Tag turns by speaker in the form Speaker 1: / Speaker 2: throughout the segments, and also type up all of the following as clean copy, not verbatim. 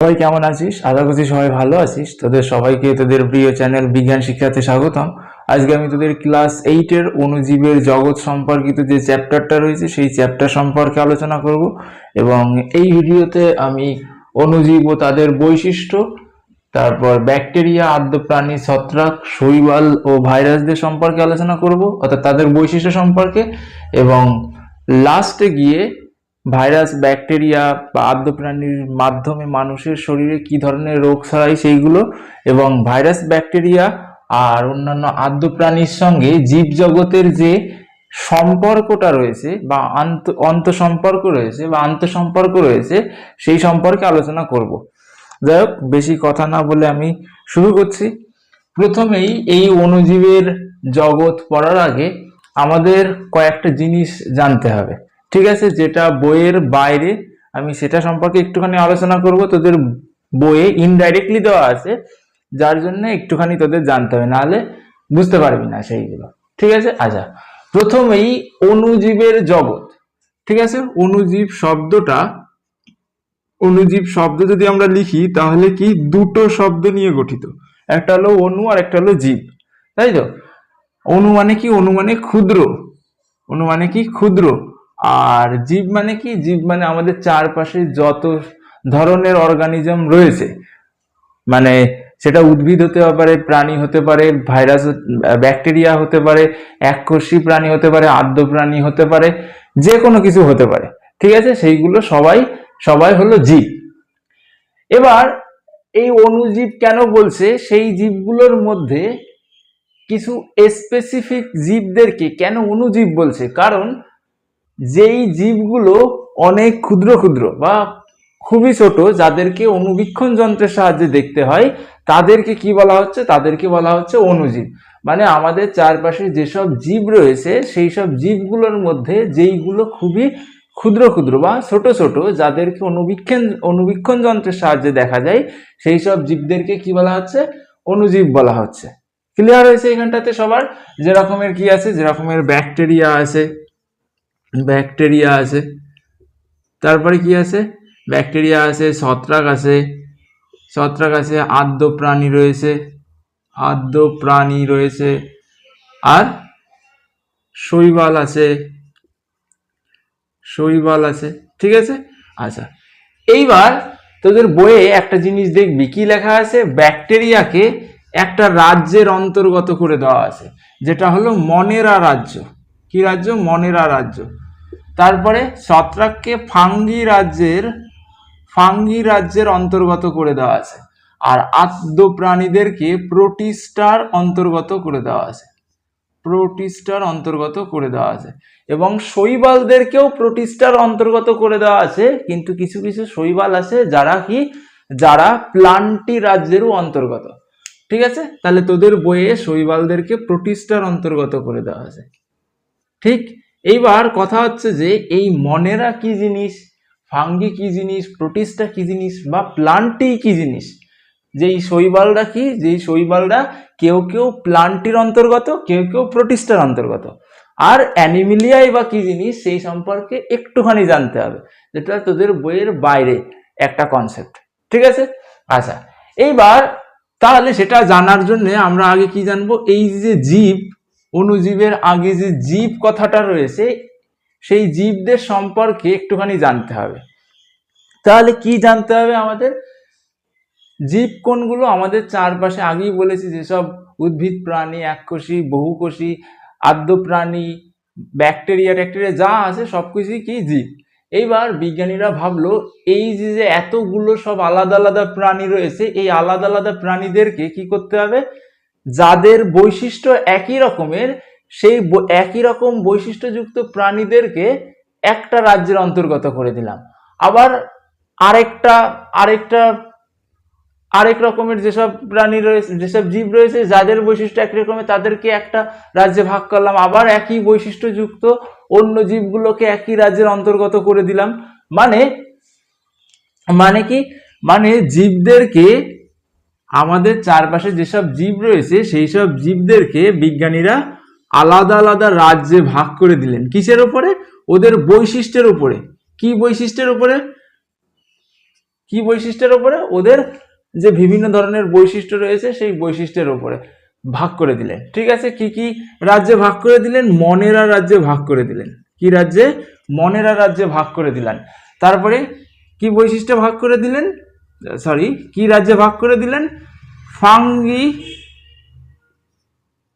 Speaker 1: সবাই কেমন আছিস? আশা করছি সবাই ভালো আছিস। তোদের সবাইকে তোদের প্রিয় চ্যানেল বিজ্ঞান শিক্ষাতে স্বাগতম। আজকে আমি তোদের ক্লাস 8-এর অণুজীবের জগৎ সম্পর্কিত যে চ্যাপ্টারটা রয়েছে সেই চ্যাপ্টার সম্পর্কে আলোচনা করব এবং এই ভিডিওতে আমি অণুজীব ও তাদের বৈশিষ্ট্য, তারপর ব্যাকটেরিয়া, আদ্য প্রাণী, ছত্রাক, শৈবাল ও ভাইরাসদের সম্পর্কে আলোচনা করব, অর্থাৎ তাদের বৈশিষ্ট্য সম্পর্কে। এবং লাস্টে গিয়ে ভাইরাস, ব্যাকটেরিয়া বা আদ্য প্রাণীর মাধ্যমে মানুষের শরীরে কি ধরনের রোগ ছড়ায় সেইগুলো, এবং ভাইরাস, ব্যাকটেরিয়া আর অন্যান্য আদ্য প্রাণীর সঙ্গে জীবজগতের যে সম্পর্কটা রয়েছে বা আন্তঃসম্পর্ক রয়েছে সেই সম্পর্কে আলোচনা করব। যাই হোক, বেশি কথা না বলে আমি শুরু করছি। প্রথমেই এই অণুজীবের জগৎ পড়ার আগে আমাদের কয়েকটা জিনিস জানতে হবে, ঠিক আছে? যেটা বইয়ের বাইরে, আমি সেটা সম্পর্কে একটুখানি আলোচনা করব। তোদের বইয়ে ইনডাইরেক্টলি দেওয়া আছে, যার জন্য একটুখানি তোদের জানতে হবে, নাহলে বুঝতে পারবি না সেইগুলো, ঠিক আছে? আচ্ছা, প্রথমেই অণুজীবের জগৎ, ঠিক আছে? অণুজীব শব্দ যদি আমরা লিখি তাহলে কি দুটো শব্দ নিয়ে গঠিত, একটা হলো অণু আর একটা হলো জীব, তাই তো? অণু মানে কি? অণু মানে ক্ষুদ্র। অণু মানে কি? ক্ষুদ্র। আর জীব মানে কি? জীব মানে আমাদের চারপাশে যত ধরনের অর্গানিজম রয়েছে, মানে সেটা উদ্ভিদ হতে পারে, প্রাণী হতে পারে, ভাইরাস, ব্যাকটেরিয়া হতে পারে, এককোষী প্রাণী হতে পারে, আদ্য প্রাণী হতে পারে, যে কোনো কিছু হতে পারে, ঠিক আছে? সেইগুলো সবাই সবাই হলো জীব। এবার এই অণুজীব কেন বলছে? সেই জীবগুলোর মধ্যে কিছু স্পেসিফিক জীবদেরকে কেন অণুজীব বলছে? কারণ যেই জীবগুলো অনেক ক্ষুদ্র ক্ষুদ্র বা খুবই ছোট, যাদেরকে অণুবীক্ষণ যন্ত্রের সাহায্যে দেখতে হয়, তাদেরকে কি বলা হচ্ছে? তাদেরকে বলা হচ্ছে অণুজীব। মানে আমাদের চারপাশে যেসব জীব রয়েছে সেই সব জীবগুলোর মধ্যে যেইগুলো খুবই ক্ষুদ্র ক্ষুদ্র বা ছোট ছোট, যাদেরকে অণুবীক্ষণ যন্ত্রের সাহায্যে দেখা যায়, সেই সব জীবদেরকে কি বলা হচ্ছে? অণুজীব বলা হচ্ছে। ক্লিয়ার হয়েছে এখানটাতে সবার? যে রকমের কি আছে, যে রকমের ব্যাকটেরিয়া আছে, তারপরে কি আছে? ব্যাকটেরিয়া আছে, ছত্রাক আছে, আদ্য প্রাণী রয়েছে, আর শৈবাল আছে, ঠিক আছে? আচ্ছা, এইবার তোদের বইয়ে একটা জিনিস দেখবি, কি লেখা আছে? ব্যাকটেরিয়াকে একটা রাজ্যের অন্তর্গত করে দেওয়া আছে, যেটা হলো মনেরা রাজ্য। কি রাজ্য? মনেরা রাজ্য। তারপরে ছত্রাককে ফাঙ্গি রাজ্যের অন্তর্গত করে দেওয়া আছে, আর আদ্য প্রাণীদেরকে প্রোটিস্টার অন্তর্গত করে দেওয়া আছে, এবং শৈবালদেরকেও প্রোটিস্টার অন্তর্গত করে দেওয়া আছে। কিন্তু কিছু কিছু শৈবাল আছে যারা প্লান্টি রাজ্যেরও অন্তর্গত, ঠিক আছে? তাহলে তোদের বইয়ে শৈবালদেরকে প্রোটিস্টার অন্তর্গত করে দেওয়া আছে, ঠিক? এইবার কথা হচ্ছে যে এই মনেরা কি জিনিস, ফাঙ্গি কি জিনিস, প্রোটিস্টা কি জিনিস, বা প্লান্টি কি জিনিস? যেই শৈবালরা কেউ কেউ প্লান্টির অন্তর্গত, কেউ কেউ প্রোটিস্টার অন্তর্গত। আর অ্যানিমিলিয়াই বা কি জিনিস সেই সম্পর্কে একটুখানি জানতে হবে, যেটা তোদের বইয়ের বাইরে একটা কনসেপ্ট, ঠিক আছে? আচ্ছা, এইবার তাহলে সেটা জানার জন্য আমরা আগে কি জানবো? এই যে জীব, অণুজীবের আগে যে জীব কথাটা রয়েছে, সেই জীবদের সম্পর্কে একটুখানি জানতে হবে। তাহলে কি জানতে হবে আমাদের? জীব কোনগুলো? আমাদের চারপাশে আগেই বলেছি, যেসব উদ্ভিদ, প্রাণী, এককোষী, বহুকোষী, আদ্য প্রাণী, ব্যাকটেরিয়া যা আছে সবকিছুই কি? জীব। এইবার বিজ্ঞানীরা ভাবলো, এই যে এতগুলো সব আলাদা আলাদা প্রাণী রয়েছে, এই আলাদা আলাদা প্রাণীদেরকে কি করতে হবে? যাদের বৈশিষ্ট্য একই রকমের, সেই একই রকম বৈশিষ্ট্যযুক্ত প্রাণীদেরকে একটা রাজ্যের অন্তর্গত করে দিলাম। আবার আরেক রকমের যেসব প্রাণী রয়েছে, যেসব জীব রয়েছে, যাদের বৈশিষ্ট্য একই রকমের, তাদেরকে একটা রাজ্যে ভাগ করলাম। আবার একই বৈশিষ্ট্যযুক্ত অন্য জীবগুলোকে একই রাজ্যের অন্তর্গত করে দিলাম। মানে কি? মানে জীবদেরকে, আমাদের চারপাশে যেসব জীব রয়েছে সেই সব জীবদেরকে বিজ্ঞানীরা আলাদা আলাদা রাজ্যে ভাগ করে দিলেন। কিসের উপরে? ওদের বৈশিষ্ট্যের উপরে। কি বৈশিষ্ট্যের উপরে? কি বৈশিষ্ট্যের উপরে? ওদের যে বিভিন্ন ধরনের বৈশিষ্ট্য রয়েছে সেই বৈশিষ্ট্যের উপরে ভাগ করে দিলেন। ঠিক আছে, কি কি রাজ্যে ভাগ করে দিলেন? মনেরা রাজ্যে ভাগ করে দিলেন। কি রাজ্যে? মনেরা রাজ্যে ভাগ করে দিলেন। তারপরে কি বৈশিষ্ট্য ভাগ করে দিলেন? সরি, কি রাজ্যে ভাগ করে দিলেন? ফাঙ্গি,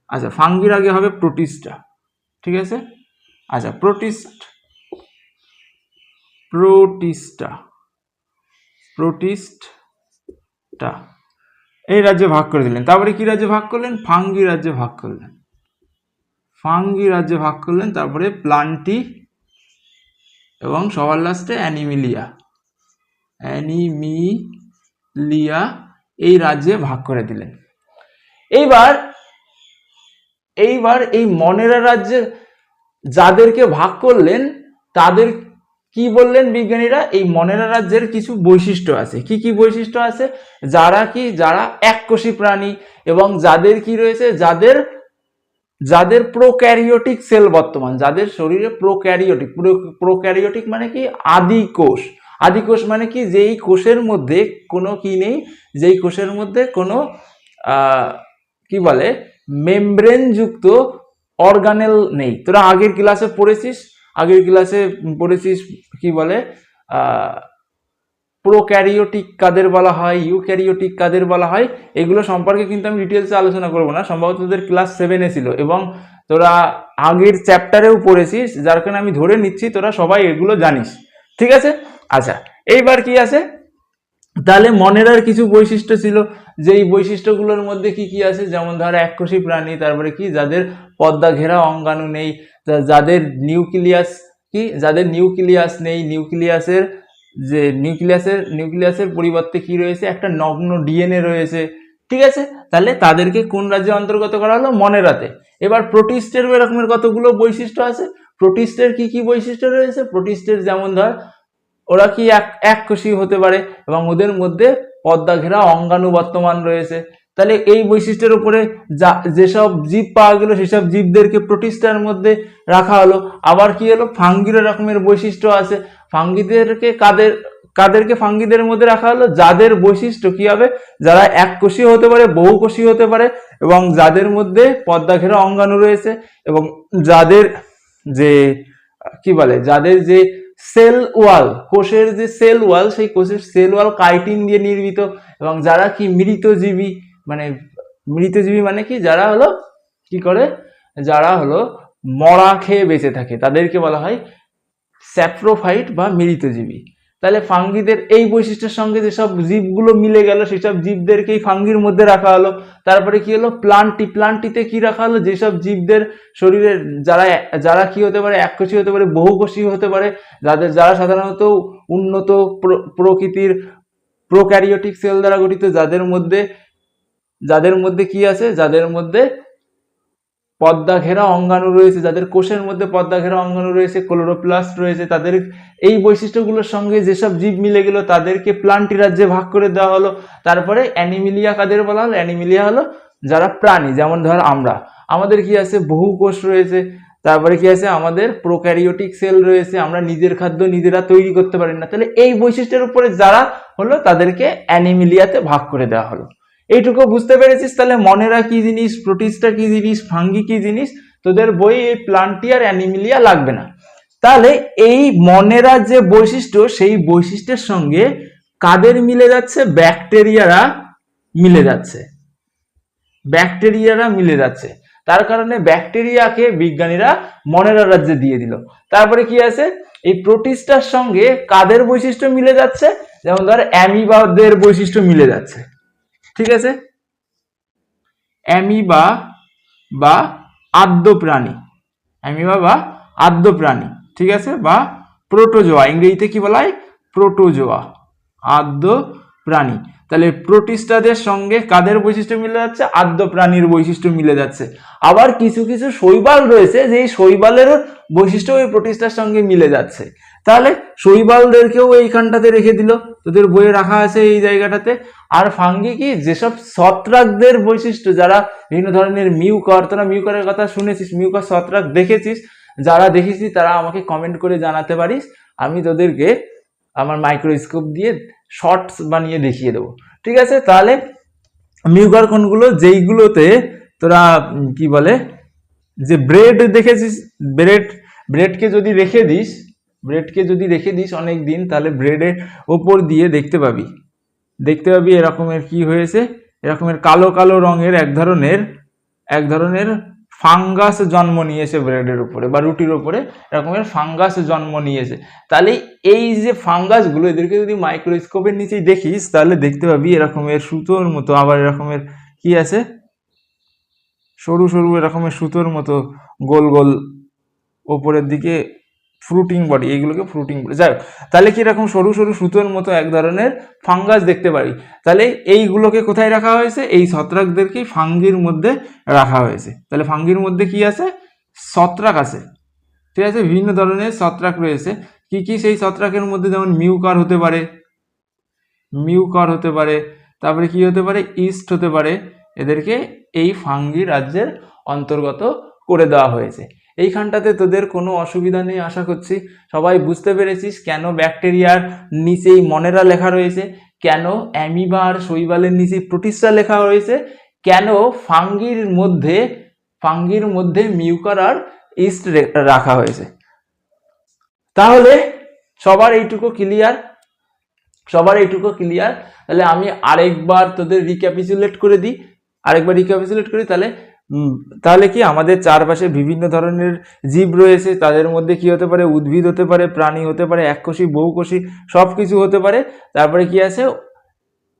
Speaker 1: আচ্ছা ফাঙ্গির আগে হবে প্রোটিস্টা। ঠিক আছে, আচ্ছা প্রোটিস্টা এই রাজ্যে ভাগ করে দিলেন। তারপরে কি রাজ্যে ভাগ করলেন? ফাঙ্গি রাজ্যে ভাগ করলেন। তারপরে প্লান্টি এবং সবার লাস্টে অ্যানিমিলিয়া এই রাজ্যে ভাগ করে দিলেন। এইবার এই মনেরা রাজ্যে যাদেরকে ভাগ করলেন তাদের কি বললেন বিজ্ঞানীরা? এই মনেরা রাজ্যের কিছু বৈশিষ্ট্য আছে। কি কি বৈশিষ্ট্য আছে? যারা এককোষী প্রাণী এবং যাদের কি রয়েছে, যাদের প্রোক্যারিওটিক সেল বর্তমান, যাদের শরীরে প্রোক্যারিওটিক মানে কি? আদি কোষ মানে কি? যেই কোষের মধ্যে কোনো কি নেই, যেই কোষের মধ্যে কোনো কি বলে মেমব্রেন যুক্ত অর্গানেল নেই। তোরা আগের ক্লাসে পড়েছিস কি বলে প্রোক্যারিওটিক কাদের বলা হয়, ইউক্যারিওটিক কাদের বলা হয়, এগুলো সম্পর্কে কিন্তু আমি ডিটেলসে আলোচনা করব না, সম্ভবত তোদের ক্লাস 7-এ ছিল এবং তোরা আগের চ্যাপ্টারেও পড়েছিস, যার কারণে আমি ধরে নিচ্ছি তোরা সবাই এগুলো জানিস। ঠিক আছে, আচ্ছা এইবার কি আছে? তাহলে মনেরার কিছু বৈশিষ্ট্য ছিল, যেই বৈশিষ্ট্যগুলোর মধ্যে কি কি আছে? যেমন ধর এককোষী প্রাণী, তারপরে কি? যাদের পর্দা ঘেরা অঙ্গাণু নেই, যাদের নিউক্লিয়াস নেই, নিউক্লিয়াসের পরিবর্তে কি রয়েছে? একটা নগ্ন ডিএনএ রয়েছে। ঠিক আছে, তাহলে তাদেরকে কোন রাজ্যে অন্তর্গত করা হলো? মনেরাতে। এবার প্রোটিস্টের এরকমের কতগুলো বৈশিষ্ট্য আছে। প্রোটিস্টের কি কি বৈশিষ্ট্য রয়েছে? প্রোটিস্টের যেমন ধর ওরা কি এককোষী হতে পারে এবং ওদের মধ্যে পর্দা ঘেরা অঙ্গাণু বর্তমান রয়েছে। তাহলে এই বৈশিষ্ট্যের উপরে যেসব জীব পাওয়া গেল সেসব জীবদেরকে প্রোটিস্টার মধ্যে রাখা হলো। আবার কি হলো? ফাঙ্গির রকমের বৈশিষ্ট্য আছে। ফাঙ্গিদেরকে কাদেরকে ফাঙ্গিদের মধ্যে রাখা হলো? যাদের বৈশিষ্ট্য কি হবে? যারা এককোষী হতে পারে, বহুকোষী হতে পারে এবং যাদের মধ্যে পর্দা ঘেরা অঙ্গাণু রয়েছে এবং যাদের যে সেল ওয়াল, কোষের যে সেল ওয়াল, সেই কোষের সেল ওয়াল কাইটিন দিয়ে নির্মিত এবং যারা কি মৃতজীবী মানে কি? যারা হলো মরা খেয়ে বেঁচে থাকে, তাদেরকে বলা হয় স্যাপ্রোফাইট বা মৃতজীবী। তাহলে ফাঙ্গিদের এই বৈশিষ্ট্যের সঙ্গে যেসব জীবগুলো মিলে গেল সেসব জীবদেরকেই ফাঙ্গির মধ্যে রাখা হলো। তারপরে কি হলো? প্লান্টিতে কি রাখা হলো? যেসব জীবদের শরীরের যারা কি হতে পারে? এককোষী হতে পারে, বহুকোষী হতে পারে, যারা সাধারণত উন্নত প্রকৃতির প্রোক্যারিওটিক সেল দ্বারা গঠিত, যাদের মধ্যে কি আছে? যাদের মধ্যে পর্দা ঘেরা অঙ্গাণু রয়েছে, যাদের কোষের মধ্যে পর্দা ঘেরা অঙ্গাণু রয়েছে, ক্লোরোপ্লাস্ট রয়েছে, তাদের এই বৈশিষ্ট্যগুলোর সঙ্গে যেসব জীব মিলে গেল তাদেরকে প্লান্টি রাজ্যে ভাগ করে দেওয়া হলো। তারপরে অ্যানিমিলিয়া কাদের বলা হলো? অ্যানিমিলিয়া হলো যারা প্রাণী, যেমন ধর আমাদের কি আছে? বহু কোষ রয়েছে, তারপরে কি আছে? আমাদের প্রোক্যারিওটিক সেল রয়েছে, আমরা নিজের খাদ্য নিজেরা তৈরি করতে পারি না। তাহলে এই বৈশিষ্ট্যের উপরে যারা হলো তাদেরকে অ্যানিমিলিয়াতে ভাগ করে দেওয়া হলো। এইটুকু বুঝতে পেরেছিস? তাহলে মনেরা কি জিনিস, প্রোটিস্টা কি জিনিস, ফাঙ্গি কি জিনিস, তোদের বই এই প্লান্টি আর অ্যানিমিলিয়া লাগবে না। তাহলে এই মনেরা যে বৈশিষ্ট্য, সেই বৈশিষ্ট্যের সঙ্গে কাদের মিলে যাচ্ছে? ব্যাকটেরিয়ারা মিলে যাচ্ছে। তার কারণে ব্যাকটেরিয়াকে বিজ্ঞানীরা মনেরা রাজ্যে দিয়ে দিল। তারপরে কি আছে? এই প্রোটিস্টার সঙ্গে কাদের বৈশিষ্ট্য মিলে যাচ্ছে? যেমন ধর অ্যামিবাদের বৈশিষ্ট্য মিলে যাচ্ছে। ঠিক আছে, অ্যামিবা বা আদ্য প্রাণী, ঠিক আছে, বা প্রোটোজোয়া, ইংরেজিতে কি বলা হয়? প্রোটোজোয়া, আদ্য প্রাণী। তাহলে প্রোটিস্টাদের সঙ্গে কাদের বৈশিষ্ট্য মিলে যাচ্ছে? আদ্য প্রাণীর বৈশিষ্ট্য মিলে যাচ্ছে। আবার কিছু কিছু শৈবাল রয়েছে, যেই শৈবালের বৈশিষ্ট্য ওই প্রোটিস্টার সঙ্গে মিলে যাচ্ছে। তাহলে শৈবালদেরকেও এইখানটাতে রেখে দিল, তোদের বইয়ে রাখা আছে এই জায়গাটাতে। আর ফাঙ্গি কি? যেসব ছত্রাকদের বৈশিষ্ট্য, যারা বিভিন্ন ধরনের তোরা মিউকারের কথা শুনেছিস, মিউকার ছত্রাক দেখেছিস, যারা দেখেছিস তারা আমাকে কমেন্ট করে জানাতে পারিস, আমি তোদেরকে আমার মাইক্রোস্কোপ দিয়ে শর্টস বানিয়ে দেখিয়ে দেবো। ঠিক আছে, তাহলে মিউকার কোনগুলো, যেইগুলোতে তোরা কি বলে যে ব্রেড দেখেছিস, ব্রেডকে যদি রেখে দিস অনেক দিন, তাহলে ব্রেডের ওপর দিয়ে দেখতে পাবি এরকমের কি হয়েছে, এরকমের কালো কালো রঙের এক ধরনের ফাঙ্গাস জন্ম নিয়েছে ব্রেডের উপরে বা রুটির উপরে, এরকমের ফাঙ্গাস জন্ম নিয়েছে। তাহলে এই যে ফাঙ্গাসগুলো, এদেরকে যদি মাইক্রোস্কোপের নিচেই দেখিস তাহলে দেখতে পাবি এরকমের সুতোর মতো, আবার এরকমের কি আছে, সরু সরু এরকমের সুতোর মতো গোল গোল ওপরের দিকে ফ্রুটিং বডি, এইগুলোকে ফ্রুটিং বডি। যাই হোক, তাহলে কি এরকম সরু সরু সুতোর মতো এক ধরনের ফাঙ্গাস দেখতে পারি। তাহলে এইগুলোকে কোথায় রাখা হয়েছে, এই ছত্রাকদেরকেই ফাঙ্গির মধ্যে রাখা হয়েছে। তাহলে ফাঙ্গির মধ্যে কি আছে, ছত্রাক আছে। ঠিক আছে, বিভিন্ন ধরনের ছত্রাক রয়েছে। কি কি সেই ছত্রাকের মধ্যে, যেমন মিউকার হতে পারে, তারপরে কি হতে পারে, ইস্ট হতে পারে। এদেরকে এই ফাঙ্গি রাজ্যের অন্তর্গত করে দেওয়া হয়েছে। এইখানটাতে তোদের কোনো অসুবিধা নেই আশা করছি। সবাই বুঝতে পেরেছিস কেন ব্যাকটেরিয়ার নিচেই মনেরা লেখা রয়েছে, কেন অ্যামিবা আর শৈবালের নিচে প্রোটিস্টা লেখা রয়েছে, কেন ফাঙ্গির মধ্যে মিউকার আর ইস্ট রাখা হয়েছে। তাহলে সবার এইটুকু ক্লিয়ার? তাহলে আমি আরেকবার তোদের রিক্যাপিচুলেট করে দিই, তাহলে কি আমাদের চারপাশে বিভিন্ন ধরনের জীব রয়েছে, তাদের মধ্যে কি হতে পারে, উদ্ভিদ হতে পারে, প্রাণী হতে পারে, এককোষী বহুকোষী সব কিছু হতে পারে। তারপরে কি আছে,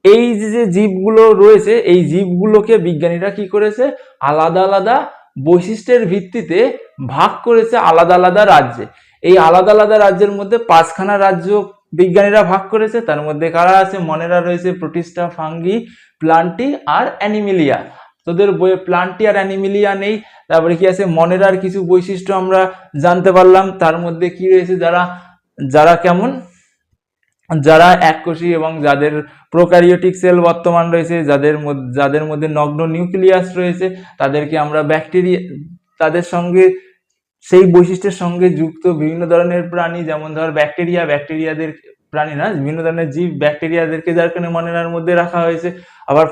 Speaker 1: এই যে জীবগুলো রয়েছে, এই জীবগুলোকে বিজ্ঞানীরা কি করেছে, আলাদা আলাদা বৈশিষ্ট্যের ভিত্তিতে ভাগ করেছে আলাদা আলাদা রাজ্যে। এই আলাদা আলাদা রাজ্যের মধ্যে 5খানা রাজ্য বিজ্ঞানীরা ভাগ করেছে। তার মধ্যে কারা আছে, মনেরা রয়েছে, প্রোটিস্টা, ফাঙ্গি, প্লান্টি আর অ্যানিমিলিয়া। তোদের বইয়ে প্লান্টি আর অ্যানিমিলিয়া নেই। তারপরে কি আছে, মনেরার কিছু বৈশিষ্ট্য আমরা জানতে পারলাম। তার মধ্যে কি রয়েছে, যারা এককোষী এবং যাদের প্রোক্যারিওটিক সেল বর্তমান রয়েছে, যাদের মধ্যে নগ্ন নিউক্লিয়াস রয়েছে, তাদেরকে আমরা ব্যাকটেরিয়া, তাদের সঙ্গে সেই বৈশিষ্ট্যের সঙ্গে যুক্ত বিভিন্ন ধরনের প্রাণী, যেমন ধর ব্যাকটেরিয়াদের প্রাণী না, বিভিন্ন ধরনের জীব, ব্যাকটেরিয়াদেরকে যার কারণে মনেরার মধ্যে রাখা হয়েছে। আবার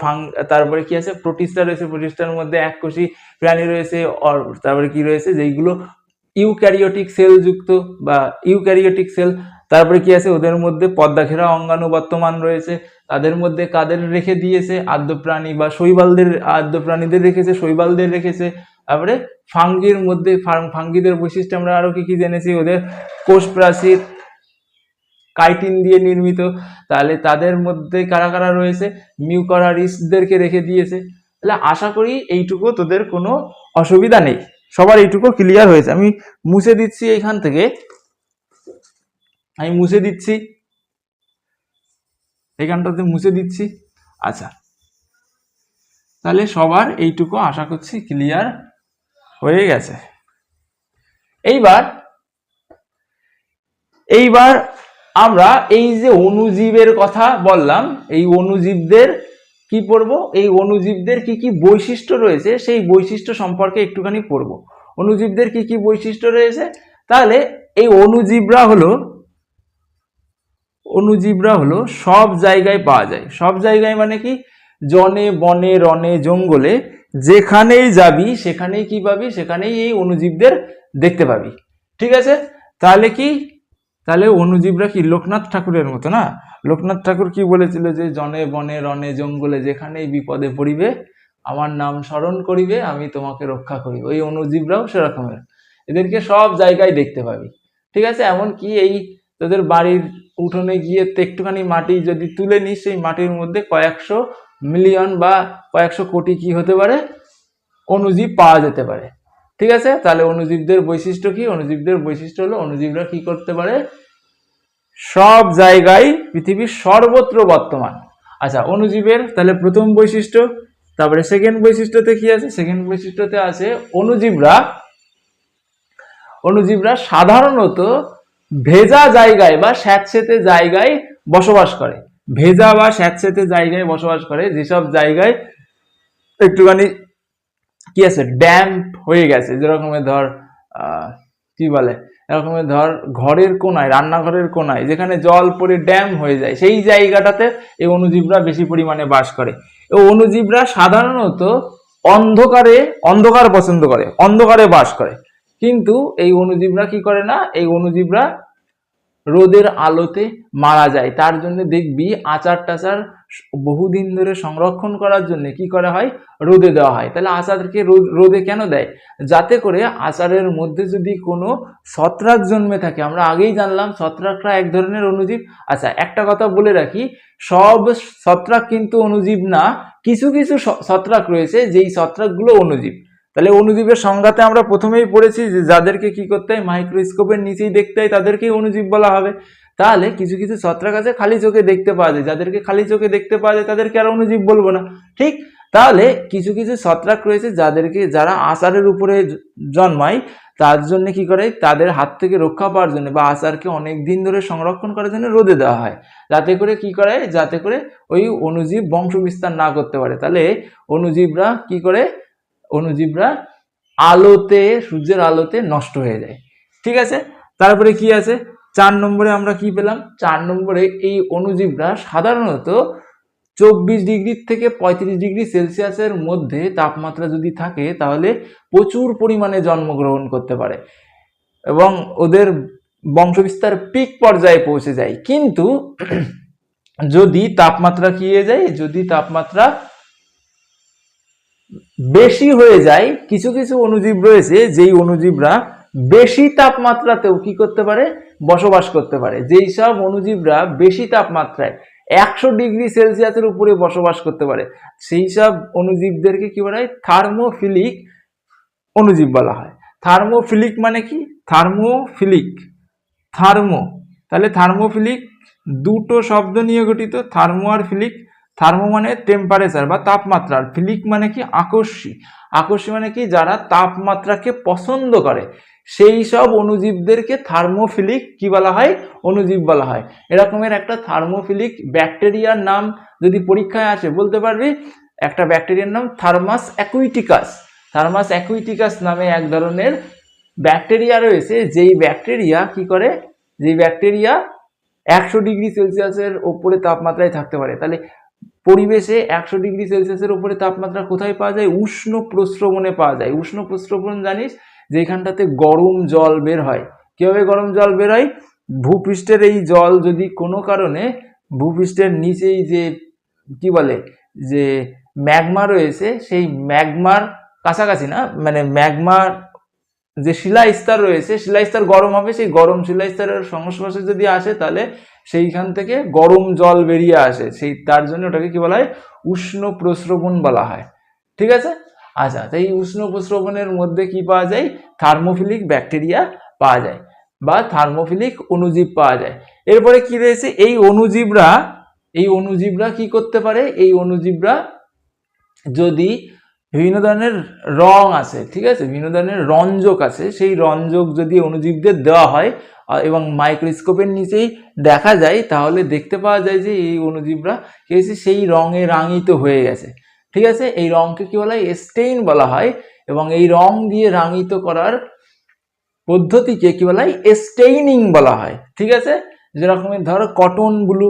Speaker 1: তারপরে কি আছে, প্রোটিস্টা রয়েছে, প্রোটিস্টার মধ্যে এককোষী প্রাণী রয়েছে। তারপরে কি রয়েছে, যেইগুলো ইউক্যারিওটিক সেল যুক্ত বা ইউক্যারিওটিক সেল। তারপরে কি আছে, ওদের মধ্যে পর্দা ঘেরা অঙ্গাণু বর্তমান রয়েছে। তাদের মধ্যে কাদের রেখে দিয়েছে, আদ্য প্রাণী বা আদ্য প্রাণীদের রেখেছে, শৈবালদের রেখেছে। তারপরে ফাঙ্গিদের বৈশিষ্ট্য আমরা আরো কি কি জেনেছি, ওদের কোষ প্রাচীর কাইটিন দিয়ে নির্মিত। তাহলে তাদের মধ্যে কারা কারা রয়েছে, মিউকার আর ইস্টদেরকে রেখে দিয়েছে। তাহলে আশা করি এইটুকু তোদের কোনো অসুবিধা নেই, সবার এইটুকু ক্লিয়ার হয়েছে। আমি মুছে দিচ্ছি, এইখান থেকে আমি মুছে দিচ্ছি, এইখানটাতে মুছে দিচ্ছি। আচ্ছা, তাহলে সবার এইটুকু আশা করছি ক্লিয়ার হয়ে গেছে। এইবার আমরা এই যে অণুজীবের কথা বললাম, এই অণুজীবদের কি পড়বো, এই অণুজীবদের কি কি বৈশিষ্ট্য রয়েছে সেই বৈশিষ্ট্য সম্পর্কে একটুখানি পড়বো। অণুজীবদের কি কি বৈশিষ্ট্য রয়েছে, তাহলে এই অণুজীবরা হলো সব জায়গায় পাওয়া যায়। সব জায়গায় মানে কি, জনে বনে রনে জঙ্গলে যেখানেই যাবি সেখানেই কি পাবি, সেখানেই এই অণুজীবদের দেখতে পাবি। ঠিক আছে, তাহলে অণুজীবরা কি লোকনাথ ঠাকুরের মতো না? লোকনাথ ঠাকুর কি বলেছিল, যে জনে বনে রনে জঙ্গলে যেখানেই বিপদে পড়িবে আমার নাম স্মরণ করিবে আমি তোমাকে রক্ষা করিব। এই অণুজীবরাও সেরকমের, এদেরকে সব জায়গায় দেখতে পাবি। ঠিক আছে, এমনকি এই তোদের বাড়ির উঠোনে গিয়ে একটুখানি মাটি যদি তুলে নিস, সেই মাটির মধ্যে কয়েকশো মিলিয়ন বা কয়েকশো কোটি কি হতে পারে, অণুজীব পাওয়া যেতে পারে। ঠিক আছে, তাহলে অণুজীবদের বৈশিষ্ট্য কি, অণুজীবদের বৈশিষ্ট্য হলো অণুজীবরা কি করতে পারে, সব জায়গায় পৃথিবীর সর্বত্র বর্তমান। আচ্ছা, অণুজীবের তাহলে প্রথম বৈশিষ্ট্য। তারপরে সেকেন্ড বৈশিষ্ট্যতে কি আছে, সেকেন্ড বৈশিষ্ট্যতে আছে অণুজীবরা সাধারণত ভেজা জায়গায় বা স্যাঁতসেঁতে জায়গায় বসবাস করে। ভেজা বা স্যাঁতসেঁতে জায়গায় বসবাস করে, যেসব জায়গায় একটুখানি কি আছে, ড্যাম্প হয়ে গেছে, যেরকম ধর কি বলে, এরকমের ধর ঘরের কোনায়, রান্নাঘরের কোনায় যেখানে জল পড়ে ড্যাম হয়ে যায়, সেই জায়গাটাতে এই অণুজীবরা বেশি পরিমাণে বাস করে। এই অণুজীবরা সাধারণত অন্ধকার পছন্দ করে, অন্ধকারে বাস করে। কিন্তু এই অণুজীবরা কি করে না, এই অণুজীবরা রোদের আলোতে মারা যায়। তার জন্য দেখবি আচার টাচার বহুদিন ধরে সংরক্ষণ করার জন্য কি করা হয়, রোদে দেওয়া হয়। তাহলে আচারকে রোদে কেন দেয়, যাতে করে আচারের মধ্যে যদি কোনো ছত্রাক জন্মে থাকে। আমরা আগেই জানলাম ছত্রাকরা এক ধরনের অণুজীব। আচ্ছা, একটা কথা বলে রাখি, সব ছত্রাক কিন্তু অণুজীব না, কিছু কিছু ছত্রাক রয়েছে যেই ছত্রাকগুলো অণুজীব। তাহলে অণুজীবের সংজ্ঞাতে আমরা প্রথমেই পড়েছি যে যাদেরকে কি করতে হয়, মাইক্রোস্কোপের নিচেই দেখতে হয় তাদেরকেই অণুজীব বলা হবে। তাহলে কিছু কিছু ছত্রাক আছে খালি চোখে দেখতে পাওয়া যায়, যাদেরকে খালি চোখে দেখতে পাওয়া যায় তাদেরকে আর অণুজীব বলবো না, ঠিক? তাহলে কিছু কিছু ছত্রাক রয়েছে যারা আচারের উপরে জন্মায়, তার জন্য কি করে, তাদের হাত থেকে রক্ষা পাওয়ার জন্য বা আচারকে অনেক দিন ধরে সংরক্ষণ করার জন্য রোদে দেওয়া হয়, যাতে করে কি করে, যাতে করে ওই অণুজীব বংশ বিস্তার না করতে পারে। তাহলে অণুজীবরা কি করে, অণুজীবরা আলোতে, সূর্যের আলোতে নষ্ট হয়ে যায়, ঠিক আছে? তারপরে কি আছে 4 নম্বরে আমরা কি পেলাম, 4 নম্বরে এই অণুজীবরা সাধারণত 24 ডিগ্রি থেকে 35 ডিগ্রি সেলসিয়াসের মধ্যে তাপমাত্রা যদি থাকে তাহলে প্রচুর পরিমাণে জন্মগ্রহণ করতে পারে এবং ওদের বংশবিস্তার পিক পর্যায়ে পৌঁছে যায়। কিন্তু যদি তাপমাত্রা কি হয়ে যায়, যদি তাপমাত্রা বেশি হয়ে যায়, কিছু কিছু অণুজীব রয়েছে যেই অণুজীবরা বেশি তাপমাত্রাতেও কি করতে পারে, বসবাস করতে পারে। যেই সব অণুজীবরা বেশি তাপমাত্রায় 100 ডিগ্রি সেলসিয়াসের উপরে বসবাস করতে পারে, সেই সব অণুজীবদেরকে কি বলা হয়, থার্মোফিলিক অণুজীব বলা হয়। থার্মোফিলিক মানে কি, থার্মোফিলিক, তাহলে থার্মোফিলিক দুটো শব্দ নিয়ে গঠিত, থার্মো আর ফিলিক। থার্মো মানে টেম্পারেচার বা তাপমাত্রা, আর ফিলিক মানে কি আকর্ষী। আকর্ষী মানে কি, যারা তাপমাত্রাকে পছন্দ করে সেই সব অণুজীবদেরকে থার্মোফিলিক কি বলা হয়, অণুজীব বলা হয়। এরকমের একটা থার্মোফিলিক ব্যাকটেরিয়ার নাম যদি পরীক্ষায় আসে বলতে পারবি, একটা ব্যাকটেরিয়ার নাম থার্মাস অ্যাকুইটিকাস। থার্মাস অ্যাকুইটিকাস নামে এক ধরনের ব্যাকটেরিয়া রয়েছে, যেই ব্যাকটেরিয়া কি করে, যেই ব্যাকটেরিয়া 100 ডিগ্রি সেলসিয়াসের উপরে তাপমাত্রায় থাকতে পারে। তাহলে পরিবেশে 100 ডিগ্রি সেলসিয়াসের উপরে তাপমাত্রা কোথায় পাওয়া যায়, উষ্ণ প্রস্রবণে পাওয়া যায়। উষ্ণ প্রস্রবণ জানিস, যেখানটাতে গরম জল বের হয়। কিভাবে গরম জল বের হয়, ভূপৃষ্ঠের এই জল যদি কোনো কারণে ভূপৃষ্ঠের নিচেই যে কি বলে, যে ম্যাগমা রয়েছে, সেই ম্যাগমার কাছাকাছি না, মানে ম্যাগমার যে শিলা স্তর রয়েছে, শিলা স্তর গরম হবে, সেই গরম শিলা স্তরের সংস্পর্শে যদি আসে তাহলে সেইখান থেকে গরম জল বেরিয়ে আসে, সেই তার জন্য ওটাকে কি বলা হয়, উষ্ণ প্রস্রবণ বলা হয়, ঠিক আছে? আচ্ছা, তো এই উষ্ণ প্রস্রবণের মধ্যে কি পাওয়া যায়, থার্মোফিলিক ব্যাকটেরিয়া পাওয়া যায় বা থার্মোফিলিক অণুজীব পাওয়া যায়। এরপরে কি রয়েছে, এই অণুজীবরা কি করতে পারে, এই অণুজীবরা যদি বিভিন্ন ধরনের রং আছে, ঠিক আছে, বিভিন্ন ধরনের রঞ্জক আছে, সেই রঞ্জক যদি অণুজীবদের দেওয়া হয় এবং মাইক্রোস্কোপের নিচেই দেখা যায়, তাহলে দেখতে পাওয়া যায় যে এই অণুজীবরা কি হয়েছে, সেই রঙে রাঙিত হয়ে গেছে, ঠিক আছে? এই রঙকে কি বলা হয়, স্টেইন বলা হয়। এবং এই রং দিয়ে রাঙিত করার পদ্ধতিকে কি বলা হয়, স্টেইনিং বলা হয়, ঠিক আছে? যেরকমের ধরো কটন ব্লু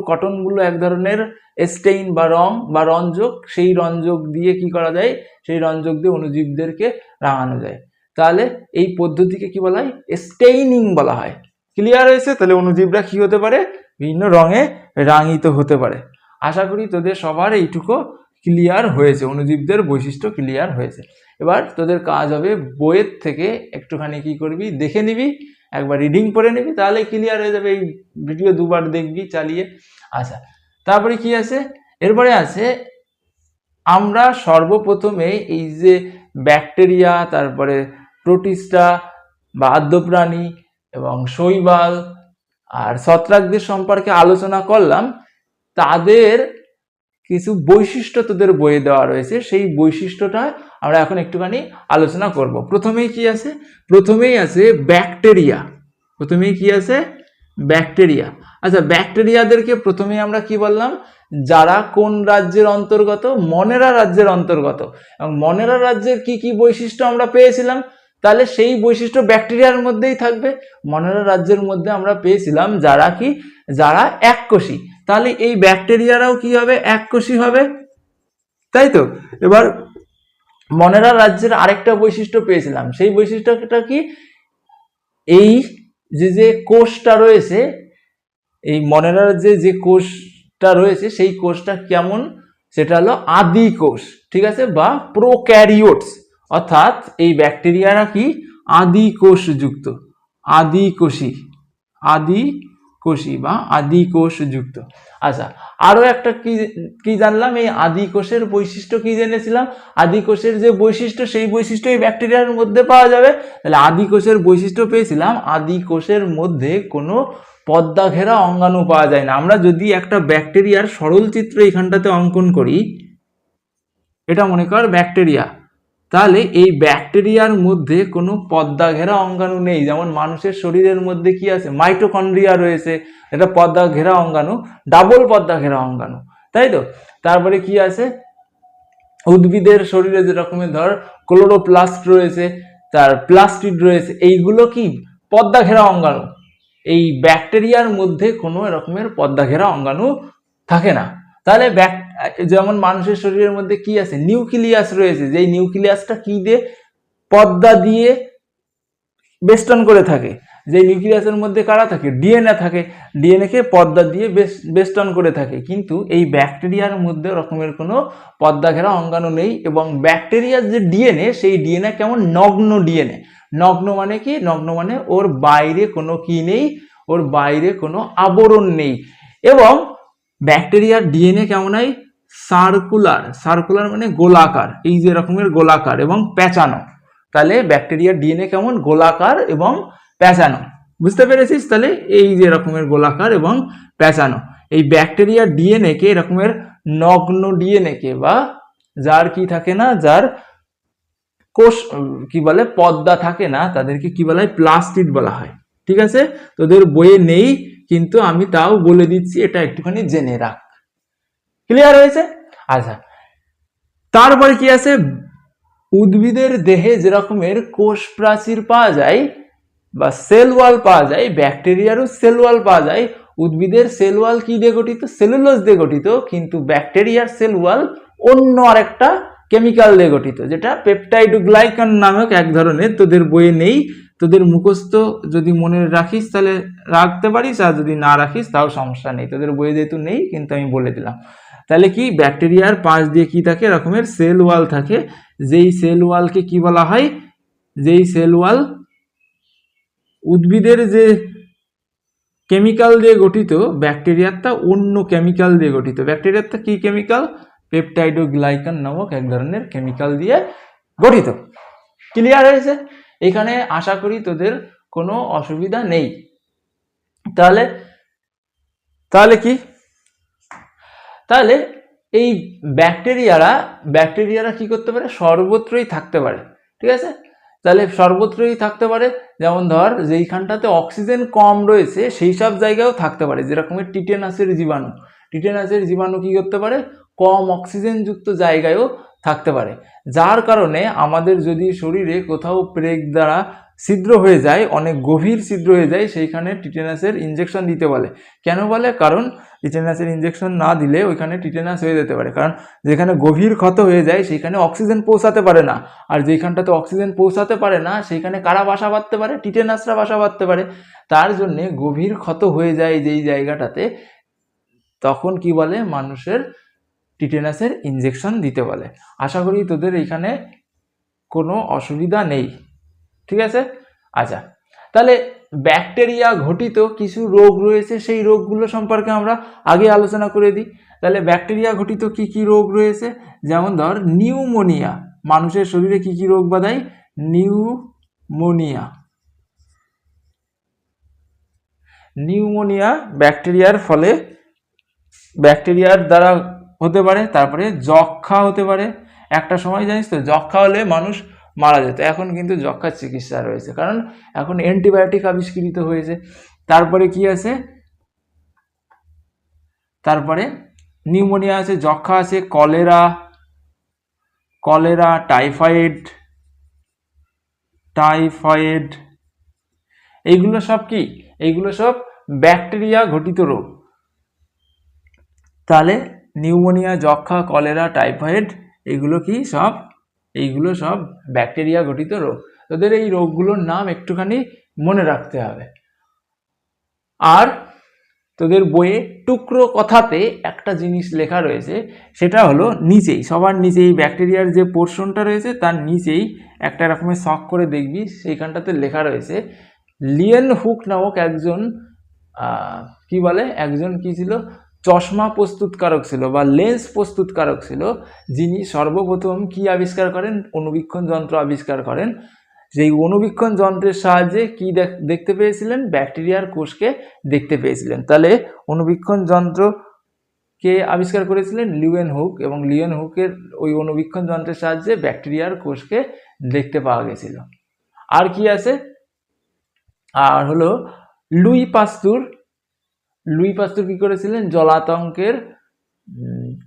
Speaker 1: এক ধরনের স্টেইন বা রং বা রঞ্জক, সেই রঞ্জক দিয়ে কি করা যায়, সেই রঞ্জক দিয়ে অণুজীবদেরকে রাঙানো যায়। তাহলে এই পদ্ধতিকে কি বলা হয়, স্টেইনিং বলা হয়। ক্লিয়ার হয়েছে? তাহলে অণুজীবরা কি হতে পারে, বিভিন্ন রঙে রাঙিত হতে পারে। আশা করি তোদের সবার এইটুকু ক্লিয়ার হয়েছে, অণুজীবদের বৈশিষ্ট্য ক্লিয়ার হয়েছে। এবার তোদের কাজ হবে বইয়ের থেকে একটুখানি কি করবি, দেখে নিবি, একবার রিডিং করে নিবি, তাহলে ক্লিয়ার হয়ে যাবে। এই ভিডিও দুবার দেখবি চালিয়ে। আচ্ছা, তারপরে কি আছে, এরপরে আছে আমরা সর্বপ্রথমে এই যে ব্যাকটেরিয়া, তারপরে প্রোটিস্টা বা আদ্যপ্রাণী এবং শৈবাল আর ছত্রাকদের সম্পর্কে আলোচনা করলাম। তাদের কিছু বৈশিষ্ট্য তোদের বইয়ে দেওয়া রয়েছে, সেই বৈশিষ্ট্যটা আমরা এখন একটুখানি আলোচনা করব। প্রথমেই কি আছে, প্রথমেই আছে ব্যাকটেরিয়া। প্রথমেই কি আছে, ব্যাকটেরিয়া। আচ্ছা, ব্যাকটেরিয়াদেরকে প্রথমেই আমরা কি বললাম, যারা কোন রাজ্যের অন্তর্গত, মনেরা রাজ্যের অন্তর্গত। এবং মনেরা রাজ্যের কি কি বৈশিষ্ট্য আমরা পেয়েছিলাম, তাহলে সেই বৈশিষ্ট্য ব্যাকটেরিয়ার মধ্যেই থাকবে। মনেরা রাজ্যের মধ্যে আমরা পেয়েছিলাম যারা এককোষী, তাহলে এই ব্যাকটেরিয়ারাও কি হবে, এককোষী হবে, তাই তো। এবার মনেরা রাজ্যের আরেকটা বৈশিষ্ট্য পেয়েছিলাম, সেই বৈশিষ্ট্যটা কি, এই যে কোষটা রয়েছে, এই মনেরা রাজ্যে যে কোষটা রয়েছে সেই কোষটা কেমন, সেটা হলো আদি কোষ, ঠিক আছে, বা প্রোক্যারিওটস, অর্থাৎ এই ব্যাকটেরিয়ারা কি আদি কোষযুক্ত, আদি বা আদি কোষযুক্ত। আচ্ছা, আরো একটা কি জানলাম, এই আদি কোষের বৈশিষ্ট্য কি জেনেছিলাম, আদি কোষের যে বৈশিষ্ট্য সেই বৈশিষ্ট্য এই ব্যাকটেরিয়ার মধ্যে পাওয়া যাবে। তাহলে আদি কোষের বৈশিষ্ট্য পেয়েছিলাম, আদি কোষের মধ্যে কোনো পর্দা ঘেরা অঙ্গাণু পাওয়া যায় না। আমরা যদি একটা ব্যাকটেরিয়ার সরল চিত্র এখানটাতে অঙ্কন করি, এটা মনে কর ব্যাকটেরিয়া, তাহলে এই ব্যাকটেরিয়ার মধ্যে কোনো পর্দা ঘেরা অঙ্গাণু নেই। যেমন মানুষের শরীরের মধ্যে কি আছে, মাইটোকন্ড্রিয়া রয়েছে, এটা পর্দা ঘেরা অঙ্গাণু, ডাবল পর্দা ঘেরা অঙ্গাণু, তাই তো। তারপরে কি আছে, উদ্ভিদের শরীরে যে রকমের ধর ক্লোরোপ্লাস্ট রয়েছে, তার প্লাস্টিড রয়েছে, এইগুলো কি পর্দা ঘেরা অঙ্গাণু। এই ব্যাকটেরিয়ার মধ্যে কোনো রকমের পর্দা ঘেরা অঙ্গাণু থাকে না। তাহলে যেমন মানুষের শরীরের মধ্যে কি আছে, নিউক্লিয়াস রয়েছে, যেই নিউক্লিয়াসটা কি দিয়ে, পর্দা দিয়ে বেষ্টন করে থাকে। যে নিউক্লিয়াসের মধ্যে কারা থাকে, ডিএনএ থাকে, ডিএনএ কে পর্দা দিয়ে বেষ্টন করে থাকে। কিন্তু এই ব্যাকটেরিয়ার মধ্যে রকমের কোনো পর্দা ঘেরা অঙ্গাণু নেই। এবং ব্যাকটেরিয়ার যে ডিএনএ, সেই ডিএনএ কেমন, নগ্ন ডিএনএ। নগ্ন মানে কি, নগ্ন মানে ওর বাইরে কোনো কি নেই, ওর বাইরে কোনো আবরণ নেই। এবং ব্যাকটেরিয়ার ডিএনএ কেমন হয়, সার্কুলার মানে গোলাকার, এই যে রকমের গোলাকার এবং পেঁচানো। তাহলে ব্যাকটেরিয়ার ডিএনএ কেমন, গোলাকার এবং পেঁচানো, বুঝতে পেরেছিস। তাহলে এই যে রকমের গোলাকার এবং পেঁচানো, এই ব্যাকটেরিয়ার ডিএনএ কে, এরকমের নগ্ন ডিএনএ কে, বা যার কি থাকে না, যার কোষ কি বলে, পর্দা থাকে না, তাদেরকে কি বলা হয়, প্লাস্টিড বলা হয়। ঠিক আছে, তোদের বইয়ে নেই কিন্তু আমি তাও বলে দিচ্ছি, এটা একটুখানি জেনে রাখ। ক্লিয়ার হয়েছে? আচ্ছা, তারপরে কি আছে, উদ্ভিদের দেহে যেরকমের কোষ প্রাচীর পাওয়া যায় বা সেল ওয়াল পাওয়া যায়, ব্যাকটেরিয়ারও সেল ওয়াল পাওয়া যায়। উদ্ভিদের সেল ওয়াল কি দিয়ে গঠিত, সেলুলোজ দিয়ে গঠিত, কিন্তু ব্যাকটেরিয়ার সেল ওয়াল অন্য আরেকটা কেমিক্যাল দিয়ে গঠিত, যেটা পেপটাইডোগ্লাইকান নামক এক ধরনের। তোদের বইয়ে নেই, তোদের মুখস্থ যদি মনে রাখিস তাহলে রাখতে পারিস, আর যদি না রাখিস তাও সমস্যা নেই, তোদের বইয়ে যেহেতু নেই কিন্তু আমি বলে দিলাম। তাহলে কি, ব্যাকটেরিয়ার পাশ দিয়ে কি থাকে, এরকমের সেল ওয়াল থাকে, যেই সেল ওয়ালকে কি বলা হয়, যেই সেল ওয়াল উদ্ভিদের যে কেমিক্যাল দিয়ে গঠিত, ব্যাকটেরিয়ারটা অন্য কেমিক্যাল দিয়ে গঠিত। ব্যাকটেরিয়ারটা কি কেমিক্যাল, পেপটাইডোগ্লাইকান নামক এক ধরনের কেমিক্যাল দিয়ে গঠিত। ক্লিয়ার হয়েছে? এখানে আশা করি তোদের কোনো অসুবিধা নেই। তাহলে কি, তাহলে এই ব্যাকটেরিয়ারা কি করতে পারে, সর্বত্রই থাকতে পারে। ঠিক আছে, তাহলে সর্বত্রই থাকতে পারে। যেমন ধর, যেইখানটাতে অক্সিজেন কম রয়েছে সেই সব জায়গায়ও থাকতে পারে। যেরকমের টিটেনাসের জীবাণু কি করতে পারে, কম অক্সিজেন যুক্ত জায়গায়ও থাকতে পারে। যার কারণে আমাদের যদি শরীরে কোথাও প্রেগ দ্বারা ছিদ্র হয়ে যায়, অনেক গভীর ছিদ্র হয়ে যায়, সেইখানে টিটেনাসের ইনজেকশন দিতে বলে। কেন বলে, কারণ টিটেনাসের ইনজেকশন না দিলে ওইখানে টিটেনাস হয়ে যেতে পারে। কারণ যেখানে গভীর ক্ষত হয়ে যায় সেইখানে অক্সিজেন পৌঁছাতে পারে না, আর যেখানটাতে অক্সিজেন পৌঁছাতে পারে না সেইখানে কারা বাসা বাঁধতে পারে, টিটেনাসরা বাসা বাঁধতে পারে। তার জন্যে গভীর ক্ষত হয়ে যায় যেই জায়গাটাতে, তখন কি বলে, মানুষের টিটেনাসের ইনজেকশন দিতে বলে। আশা করি তোদের এইখানে কোনো অসুবিধা নেই। ঠিক আছে? আচ্ছা, তাহলে ব্যাকটেরিয়া ঘটিত কিছু রোগ রয়েছে, সেই রোগগুলো সম্পর্কে আমরা আগে আলোচনা করে দিই। তাহলে ব্যাকটেরিয়া ঘটিত কি কি রোগ রয়েছে, যেমন ধর নিউমোনিয়া। মানুষের শরীরে কি কি রোগ বাঁধায়, নিউমোনিয়া ব্যাকটেরিয়ার দ্বারা হতে পারে। তারপরে যক্ষা হতে পারে। একটা সময় জানিস তো, যক্ষা হলে মানুষ মারা যেত, এখন কিন্তু যক্ষার চিকিৎসা রয়েছে, কারণ এখন অ্যান্টিবায়োটিক আবিষ্কৃত হয়েছে। তারপরে কি আছে, তারপরে নিউমোনিয়া আছে, যক্ষা আছে, কলেরা, টাইফয়েড, টাইফয়েড, এইগুলো সব কি? এইগুলো সব ব্যাকটেরিয়া ঘটিত রোগ। তাহলে নিউমোনিয়া, যক্ষা, কলেরা, টাইফয়েড এগুলো কি সব? এইগুলো সব ব্যাকটেরিয়া ঘটিত রোগ। তোদের এই রোগগুলোর নাম একটুখানি মনে রাখতে হবে। আর তোদের বইয়ে টুকরো কথাতে একটা জিনিস লেখা রয়েছে, সেটা হলো নিচেই, সবার নিচেই ব্যাকটেরিয়ার যে পোর্শনটা রয়েছে তার নিচেই একটা রকমের শখ করে দেখবি, সেইখানটাতে লেখা রয়েছে লিয়েন হুক নামক একজন কি বলে, একজন কি ছিল, চশমা প্রস্তুতকারক ছিল বা লেন্স প্রস্তুতকারক ছিল, যিনি সর্বপ্রথম কি আবিষ্কার করেন? অণুবীক্ষণ যন্ত্র আবিষ্কার করেন। যেই অণুবীক্ষণ যন্ত্রের সাহায্যে কি দেখতে পেয়েছিলেন? ব্যাকটেরিয়ার কোষকে দেখতে পেয়েছিলেন। তাহলে অণুবীক্ষণ যন্ত্র কে আবিষ্কার করেছিলেন? Leeuwen hook. এবং লিওয়েন হুকের ওই অণুবীক্ষণ যন্ত্রের সাহায্যে ব্যাকটেরিয়ার কোষকে দেখতে পাওয়া গেছিল। আর কি আছে? আর হলো লুই পাস্তুর। লুই পাস্তুর কি করেছিলেন? জলাতঙ্কের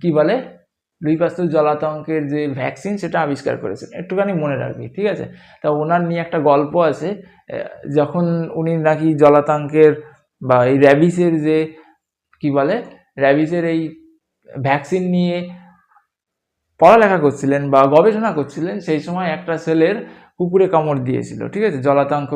Speaker 1: কি বলে, লুই পাস্তুর জলাতঙ্কের যে ভ্যাকসিন সেটা আবিষ্কার করেছেন, একটুখানি মনে রাখবি, ঠিক আছে? তা ওনার নিয়ে একটা গল্প আছে, যখন উনি নাকি জলাতঙ্কের বা এই র্যাবিসের যে কি বলে, র্যাবিসের এই ভ্যাকসিন নিয়ে পড়ালেখা করছিলেন বা গবেষণা করছিলেন, সেই সময় একটা ছেলের কুকুরে কামড় দিয়েছিল, ঠিক আছে? জলাতঙ্ক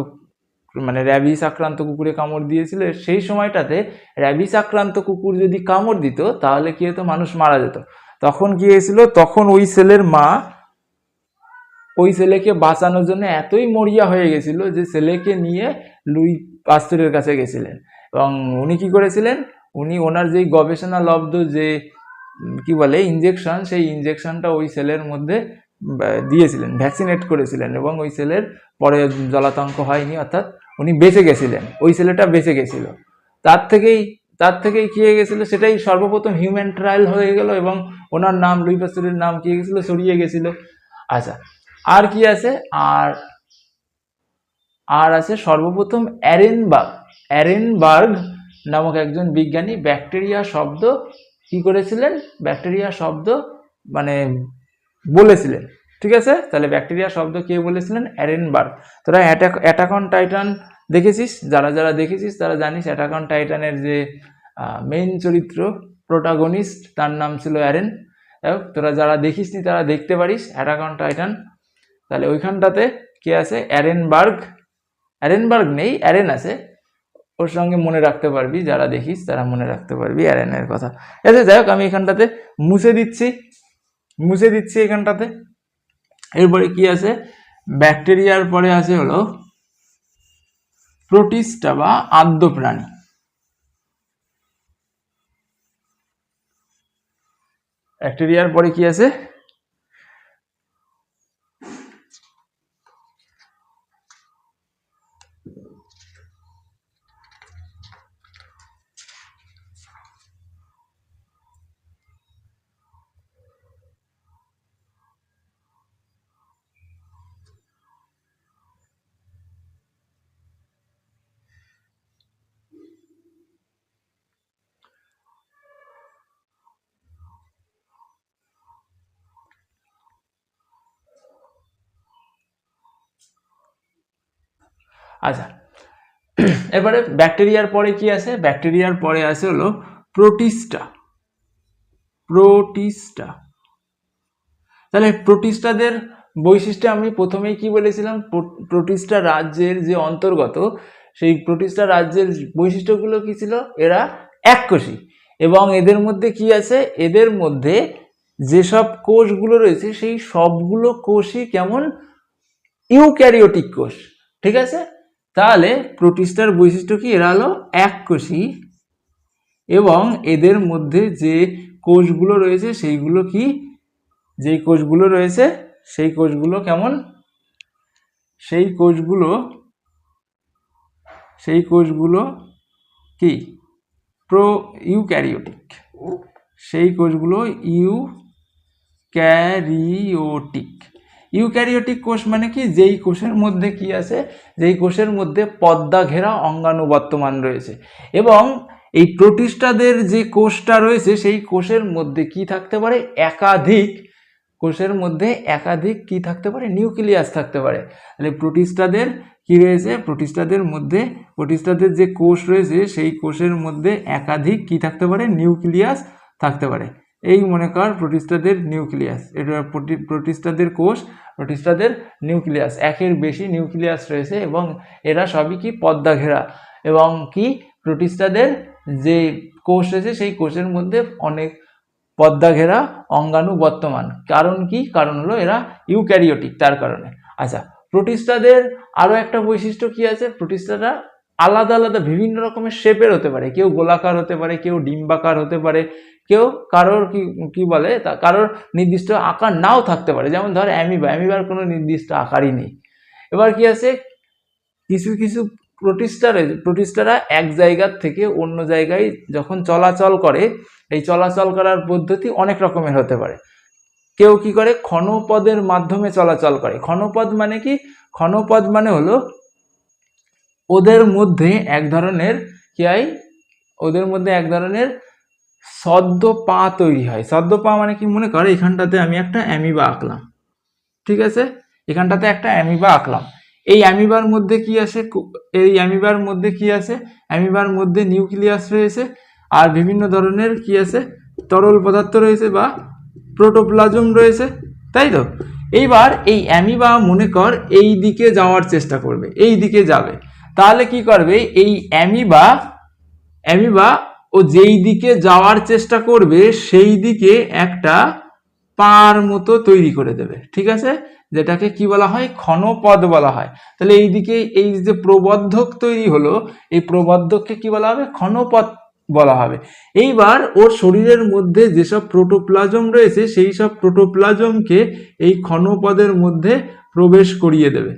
Speaker 1: মানে র্যাবিস আক্রান্ত কুকুরে কামড় দিয়েছিল। সেই সময়টাতে র্যাবিস আক্রান্ত কুকুর যদি কামড় দিত তাহলে কি হতো? মানুষ মারা যেত। তখন কি হয়েছিল? তখন ওই ছেলের মা ওই ছেলেকে বাঁচানোর জন্য এতই মরিয়া হয়ে গেছিল যে ছেলেকে নিয়ে লুই পাস্তুরের কাছে গেছিলেন। এবং উনি কি করেছিলেন? উনি ওনার যেই গবেষণা লব্ধ যে কি বলে ইঞ্জেকশন, সেই ইঞ্জেকশনটা ওই ছেলের মধ্যে দিয়েছিলেন, ভ্যাকসিনেট করেছিলেন, এবং ওই ছেলের পরে জলাতঙ্ক হয়নি, অর্থাৎ উনি বেঁচে গেছিলেন, ওই ছেলেটা বেঁচে গেছিল। তার থেকেই কি হয়ে গেছিল? সেটাই সর্বপ্রথম হিউম্যান ট্রায়াল হয়ে গেল এবং ওনার নাম, লুই পাস্তুরের নাম কি হয়ে গেছিল? ছড়িয়ে গেছিল। আচ্ছা, আর কি আছে? আর আছে সর্বপ্রথম অ্যারেনবার্গ নামক একজন বিজ্ঞানী ব্যাকটেরিয়া শব্দ কি করেছিলেন? ব্যাকটেরিয়া শব্দ মানে বলেছিলেন, ঠিক আছে? তাহলে ব্যাকটেরিয়া শব্দ কে বলেছিলেন? অ্যারেনবার্গ। তোরা অ্যাটাক অন টাইটান দেখেছিস? যারা দেখেছিস তারা জানিস অ্যাটাক অন টাইটানের যে মেইন চরিত্র, প্রোটাগনিস্ট, তার নাম ছিল অ্যারেন। তোরা যারা দেখিসনি তারা দেখতে পারিস অ্যাটাক অন টাইটান। তাহলে ওইখানটাতে কে আছে? অ্যারেনবার্গ নেই, অ্যারেন আছে, ওর সঙ্গে মনে রাখতে পারবি, যারা দেখিস তারা মনে রাখতে পারবি অ্যারেনের কথা। আচ্ছা, যাই হোক, আমি এখানটাতে মুছে দিচ্ছি এখানটাতে। এরপরে কি আছে? ব্যাকটেরিয়ার পরে আছে হলো প্রোটিস্টা বা আদ্য প্রাণী। ব্যাকটেরিয়ার পরে কি আছে? আচ্ছা, এবারে ব্যাকটেরিয়ার পরে কি আছে? ব্যাকটেরিয়ার পরে আছে হলো প্রোটিস্টা। তাহলে প্রোটিস্টাদের বৈশিষ্ট্য আমি প্রথমেই কি বলেছিলাম? প্রোটিস্টা রাজ্যের যে অন্তর্গত, সেই প্রোটিস্টা রাজ্যের বৈশিষ্ট্যগুলো কি ছিল? এরা এককোষী, এবং এদের মধ্যে কি আছে? এদের মধ্যে যেসব কোষগুলো রয়েছে সেই সবগুলো কোষই কেমন? ইউক্যারিওটিক কোষ, ঠিক আছে? তাহলে প্রোটিস্টার বৈশিষ্ট্য কি? এরা হলো এককোষী, এবং এদের মধ্যে যে কোষগুলো রয়েছে সেইগুলো কি? যেই কোষগুলো রয়েছে সেই কোষগুলো কেমন? সেই কোষগুলো কি? ইউক্যারিওটিক। সেই কোষগুলো ইউক্যারিওটিক কোষ মানে কি? যেই কোষের মধ্যে কি আছে? যেই কোষের মধ্যে পর্দা ঘেরা অঙ্গাণু বর্তমান রয়েছে। এবং এই প্রোটিস্টাদের যে কোষটা রয়েছে সেই কোষের মধ্যে কি থাকতে পারে? একাধিক কোষের মধ্যে একাধিক কি থাকতে পারে, নিউক্লিয়াস থাকতে পারে। তাহলে প্রোটিস্টাদের কি রয়েছে, প্রোটিস্টাদের যে কোষ রয়েছে সেই কোষের মধ্যে একাধিক কি থাকতে পারে, নিউক্লিয়াস থাকতে পারে। এই মনে কর প্রোটিস্টাদের নিউক্লিয়াস, এটা প্রোটিস্টাদের কোষ, প্রোটিস্টাদের নিউক্লিয়াস, একের বেশি নিউক্লিয়াস রয়েছে এবং এরা সবই কি পর্দা ঘেরা। এবং কি প্রোটিস্টাদের যে কোষ রয়েছে সেই কোষের মধ্যে অনেক পর্দা ঘেরা অঙ্গাণু বর্তমান। কারণ কি, কারণ হলো এরা ইউক্যারিওটিক, তার কারণে। আচ্ছা, প্রোটিস্টাদের আরো একটা বৈশিষ্ট্য কি আছে, প্রোটিস্টারা আলাদা আলাদা বিভিন্ন রকমের শেপের হতে পারে, কেউ গোলাকার হতে পারে, কেউ ডিম্বাকার হতে পারে, কেউ কারোর কি বলে তা কারোর নির্দিষ্ট আকার নাও থাকতে পারে। যেমন ধর অ্যামিবার কোনো নির্দিষ্ট আকারই নেই। এবার কি আছে, কিছু কিছু প্রোটিস্টারা এক জায়গার থেকে অন্য জায়গায় যখন চলাচল করে, এই চলাচল করার পদ্ধতি অনেক রকমের হতে পারে। কেউ কি করে, ক্ষণপদের মাধ্যমে চলাচল করে। ক্ষণপদ মানে কি, ক্ষণপদ মানে হলো ওদের মধ্যে এক ধরনের কি হয়, ওদের মধ্যে এক ধরনের সদ্য পা তৈরি হয়। সদ্য পা মানে কি, মনে করে এখানটাতে আমি একটা অ্যামিবা আঁকলাম, ঠিক আছে, এখানটাতে একটা অ্যামিবা আঁকলাম। এই অ্যামিবার মধ্যে কি আছে, অ্যামিবার মধ্যে নিউক্লিয়াস রয়েছে আর বিভিন্ন ধরনের কি আছে, তরল পদার্থ রয়েছে বা প্রোটোপ্লাজম রয়েছে, তাই তো। এইবার এই অ্যামিবা মনে কর এই দিকে যাওয়ার চেষ্টা করবে, এই দিকে যাবে, তাহলে কি করবে, এই অ্যামিবা ও যেই দিকে যাওয়ার চেষ্টা করবে সেই দিকে একটা পার মতো তৈরি করে দেবে, ঠিক আছে, যেটাকে কি বলা হয়, ক্ষণপদ বলা হয়। তাহলে এইদিকে এই যে প্রবর্ধক তৈরি হলো, এই প্রবর্ধককে কি বলা হবে, ক্ষণপদ বলা হবে। এইবার ওর শরীরের মধ্যে যেসব প্রোটোপ্লাজম রয়েছে সেই সব প্রোটোপ্লাজমকে এই ক্ষণপদের মধ্যে প্রবেশ করিয়ে দেবে।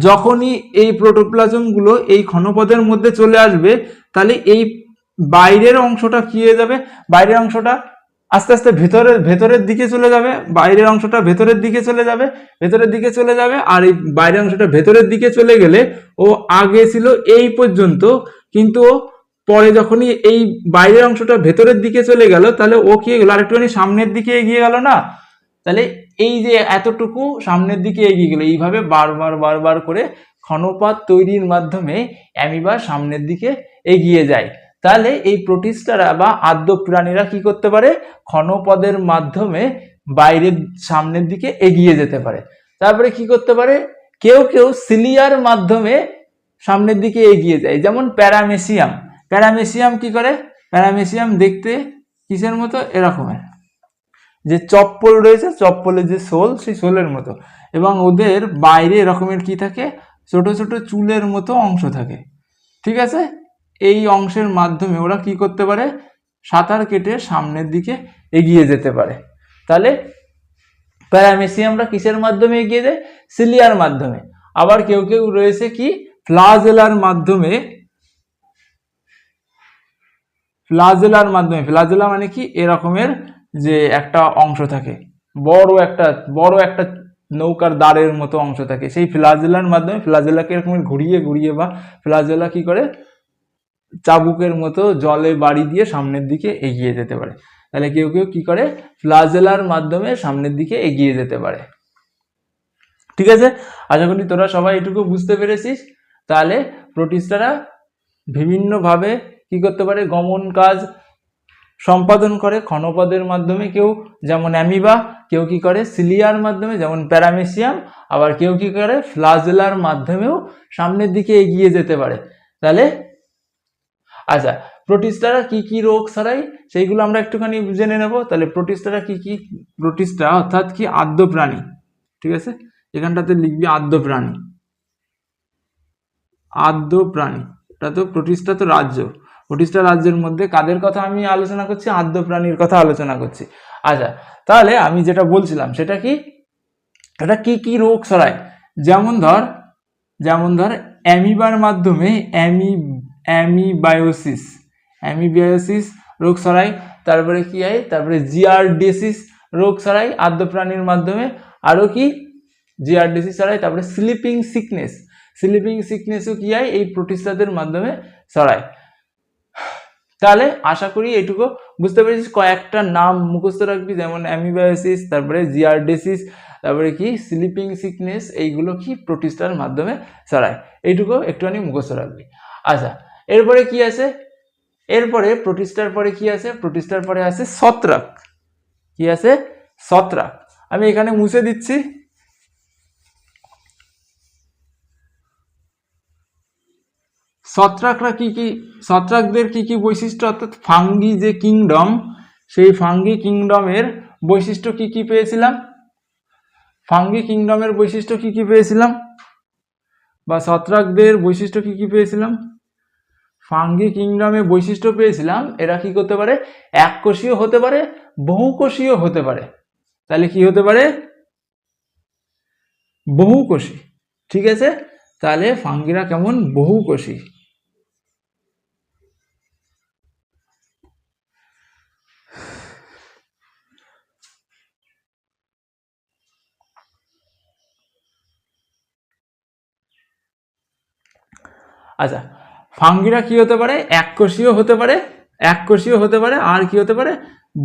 Speaker 1: যখনই এই প্রোটোপ্লাজমগুলো এই ক্ষণপদের মধ্যে চলে আসবে, তাহলে এই বাইরের অংশটা কি হয়ে যাবে, বাইরের অংশটা আস্তে আস্তে ভেতরের দিকে চলে যাবে, বাইরের অংশটা ভেতরের দিকে চলে যাবে। আর এই বাইরের অংশটা ভেতরের দিকে চলে গেলে ও আগে ছিল এই পর্যন্ত, কিন্তু পরে যখনই এই বাইরের অংশটা ভেতরের দিকে চলে গেল, তাহলে ও কি হলো, আরেকটুখানি সামনের দিকে এগিয়ে গেল না। তাহলে এই যে এতটুকু সামনের দিকে এগিয়ে গেল, এইভাবে বারবার করে ক্ষণপদ তৈরির মাধ্যমে অ্যামিবা সামনের দিকে এগিয়ে যায়। তাহলে এই প্রোটিস্টারা বা আদ্য প্রাণীরা কি করতে পারে, ক্ষণপদের মাধ্যমে বাইরের সামনের দিকে এগিয়ে যেতে পারে। তারপরে কি করতে পারে, কেউ সিলিয়ার মাধ্যমে সামনের দিকে এগিয়ে যায়, যেমন প্যারামেসিয়াম কি করে, প্যারামেসিয়াম দেখতে কিসের মতো, এরকমের যে চপ্পল রয়েছে, চপ্পলের যে সোল, সেই সোলের মতো, এবং ওদের বাইরে এরকমের কি থাকে, ছোট ছোট চুলের মতো অংশ থাকে, ঠিক আছে। এই অংশের মাধ্যমে ওরা কি করতে পারে, সাঁতার কেটে সামনের দিকে এগিয়ে যেতে পারে। তাহলে প্যারামেসিয়ামরা কিসের মাধ্যমে এগিয়ে যায়, সিলিয়ার মাধ্যমে। আবার কেউ রয়েছে কি, ফ্লাজেলার মাধ্যমে। ফ্লাজেলা মানে কি, এরকমের যে একটা অংশ থাকে, বড় একটা নৌকার দ্বারের মতো অংশ থাকে, সেই ফ্লাজেলার মাধ্যমে ফ্লাজেলাকে এরকম ঘুরিয়ে বা ফ্লাজেলা কি করে, চাবুকের মতো জলে বাড়ি দিয়ে সামনের দিকে এগিয়ে যেতে পারে। তাহলে কেউ কি করে, ফ্লাজেলার মাধ্যমে সামনের দিকে এগিয়ে যেতে পারে, ঠিক আছে। আশা করি তোরা সবাই এটুকু বুঝতে পেরেছিস। তাহলে প্রোটিস্টারা বিভিন্নভাবে কি করতে পারে, গমন কাজ সম্পাদন করে ক্ষণপদের মাধ্যমে, কেউ যেমন অ্যামিবা, কেউ কি করে সিলিয়ার মাধ্যমে যেমন প্যারামেসিয়াম, আবার কেউ কি করে ফ্লাজেলার মাধ্যমেও সামনের দিকে এগিয়ে যেতে পারে। তাহলে আচ্ছা, প্রোটিস্টারা কি রোগ ছড়ায় সেইগুলো আমরা একটুখানি জেনে নেব। তাহলে প্রোটিস্টারা প্রোটিস্টা অর্থাৎ কি, আদ্য প্রাণী, ঠিক আছে, এখানটাতে লিখবি আদ্য প্রাণী, এটা তো প্রোটিস্টা তো রাজ্য, প্রোটিস্টা রাজ্যের মধ্যে কাদের কথা আমি আলোচনা করছি, আদ্য প্রাণীর কথা আলোচনা করছি। আচ্ছা, তাহলে আমি যেটা বলছিলাম সেটা কি, এটা কি রোগ ছড়ায়, যেমন ধর অ্যামিবার মাধ্যমে অ্যামিবায়োসিস রোগ ছড়ায়। তারপরে কি হয়, তারপরে জিয়ারডিসিস রোগ ছড়ায় আদ্য প্রাণীর মাধ্যমে। আরো কি, জিয়ারডিসিস ছড়ায়। তারপরে স্লিপিং সিকনেসও কি হয়, এই প্রোটিস্টাদের মাধ্যমে ছড়ায়। তাহলে আশা করি এটুকু বুঝতে পেরেছিস? কয়েকটা নাম মুখস্থ রাখবি, যেমন অ্যামিবায়োসিস, তারপরে জিয়ারডেসিস, তারপরে কি স্লিপিং সিকনেস, এইগুলো কি প্রোটিস্টার মাধ্যমে ছড়ায়। এইটুকু একটুখানি মুখস্থ রাখবি। আচ্ছা, এরপরে কি আছে? এরপরে প্রোটিস্টার পরে কি আছে? প্রোটিস্টার পরে আছে ছত্রাক। কি আছে? ছত্রাক। আমি এখানে মুছে দিচ্ছি। ছত্রাকরা কি কি, ছত্রাকদের কি কি বৈশিষ্ট্য, অর্থাৎ ফাঙ্গি যে কিংডম, সেই ফাঙ্গি কিংডমের বৈশিষ্ট্য কি কি পেয়েছিলাম? ফাঙ্গি কিংডমের বৈশিষ্ট্য কি কি পেয়েছিলাম, বা ছত্রাকদের বৈশিষ্ট্য কি কি পেয়েছিলাম? ফাঙ্গি কিংডমে বৈশিষ্ট্য পেয়েছিলাম এরা কি করতে পারে? এককোষীয় হতে পারে, বহুকোষীয় হতে পারে। তাহলে কি হতে পারে? বহুকোষী। ঠিক আছে, তাহলে ফাঙ্গিরা কেমন? বহুকোষী। আচ্ছা, ফাঙ্গিরা কি হতে পারে? এককোষীয় হতে পারে, এককোষীয় হতে পারে, আর কি হতে পারে?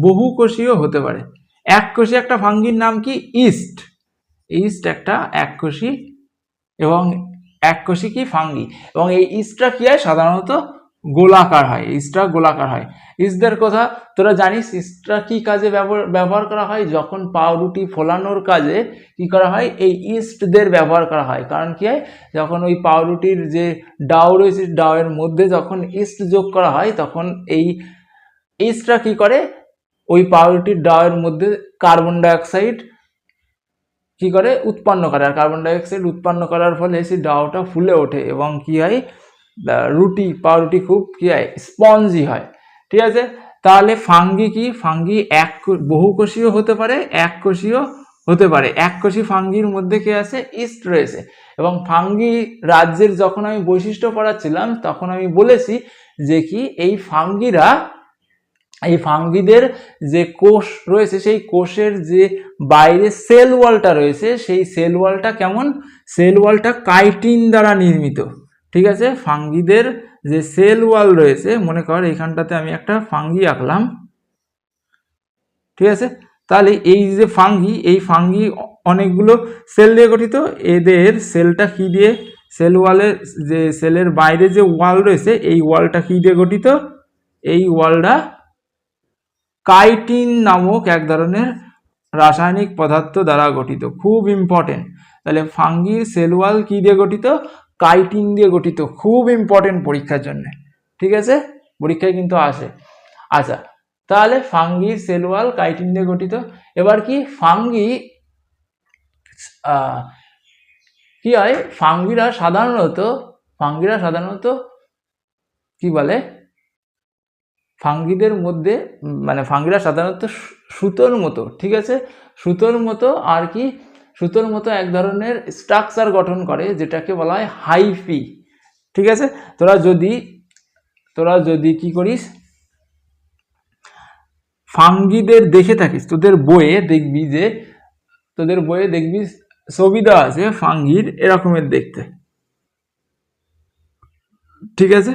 Speaker 1: বহুকোষীয় হতে পারে। এককোষী একটা ফাঙ্গির নাম কি? ইস্ট। ইস্ট একটা এককোষী এবং এককোষী কি ফাঙ্গি, এবং এই ইস্টটা কি হয়? সাধারণত গোলাকার হয়। ইস্টটা গোলাকার হয়। ইস্টদের কথা তোরা জানিস। ইস্টটা কি কাজে ব্যবহার করা হয়? যখন পাউরুটি ফোলানোর কাজে কি করা হয়? এই ইস্টদের ব্যবহার করা হয়। কারণ কি হয়? যখন ওই পাউরুটির যে ডাউ রয়েছে, ডাউয়ের মধ্যে যখন ইস্ট যোগ করা হয়, তখন এই ইস্টটা কি করে? ওই পাউরুটির ডাউয়ের মধ্যে কার্বন ডাইঅক্সাইড কি করে? উৎপন্ন করে। আর কার্বন ডাইঅক্সাইড উৎপন্ন করার ফলে সেই ডাউটা ফুলে ওঠে এবং কি হয়? পাউরুটি খুব কি হয়? স্পঞ্জি হয়। ঠিক আছে, তাহলে ফাঙ্গি কি? ফাঙ্গি বহুকোষীয় হতে পারে, এককোষীয় হতে পারে। এককোষী ফাঙ্গির মধ্যে কি আছে? ইস্ট রয়েছে। এবং ফাঙ্গি রাজ্যের যখন আমি বৈশিষ্ট্য পড়াচ্ছিলাম তখন আমি বলেছি যে কি এই ফাঙ্গিদের যে কোষ রয়েছে, সেই কোষের যে বাইরে সেল ওয়ালটা রয়েছে, সেই সেল ওয়ালটা কেমন? সেল ওয়ালটা কাইটিন দ্বারা নির্মিত। ঠিক আছে, ফাঙ্গিদের যে সেল ওয়াল রয়েছে, মনে কর এখানটাতে আমি একটা ফাঙ্গি আঁকলাম। ঠিক আছে, তাহলে এই যে ফাঙ্গি, এই ফাঙ্গি অনেকগুলো সেল দিয়ে গঠিত। এদের সেলটা কি দিয়ে? সেল ওয়ালের যে সেলের বাইরে যে ওয়াল রয়েছে, এই ওয়ালটা কি দিয়ে গঠিত? এই ওয়ালটা কাইটিন নামক এক ধরনের রাসায়নিক পদার্থ দ্বারা গঠিত। খুব ইম্পর্টেন্ট। তাহলে ফাঙ্গির সেল ওয়াল কি দিয়ে গঠিত? কাইটিন দিয়ে গঠিত। খুব ইম্পর্টেন্ট পরীক্ষার জন্য। ঠিক আছে, পরীক্ষায় কিন্তু আসে। আচ্ছা, তাহলে ফাঙ্গির সেল ওয়াল কাইটিন দিয়ে গঠিত। এবার কি ফাঙ্গি কি হয়? ফাঙ্গিরা সাধারণত কি বলে? ফাঙ্গিদের মধ্যে মানে ফাঙ্গিরা সাধারণত সুতোর মতো, ঠিক আছে, সুতোর মতো আর কি, সুতোর মতো এক ধরনের স্ট্রাকচার গঠন করে, যেটাকে বলা হয় হাইফি। ঠিক আছে, তোরা যদি কি করিস, ফাঙ্গিদের দেখে থাকিস, তোদের বইয়ে দেখবি ছবি দেওয়া আছে ফাঙ্গির এরকমের দেখতে। ঠিক আছে,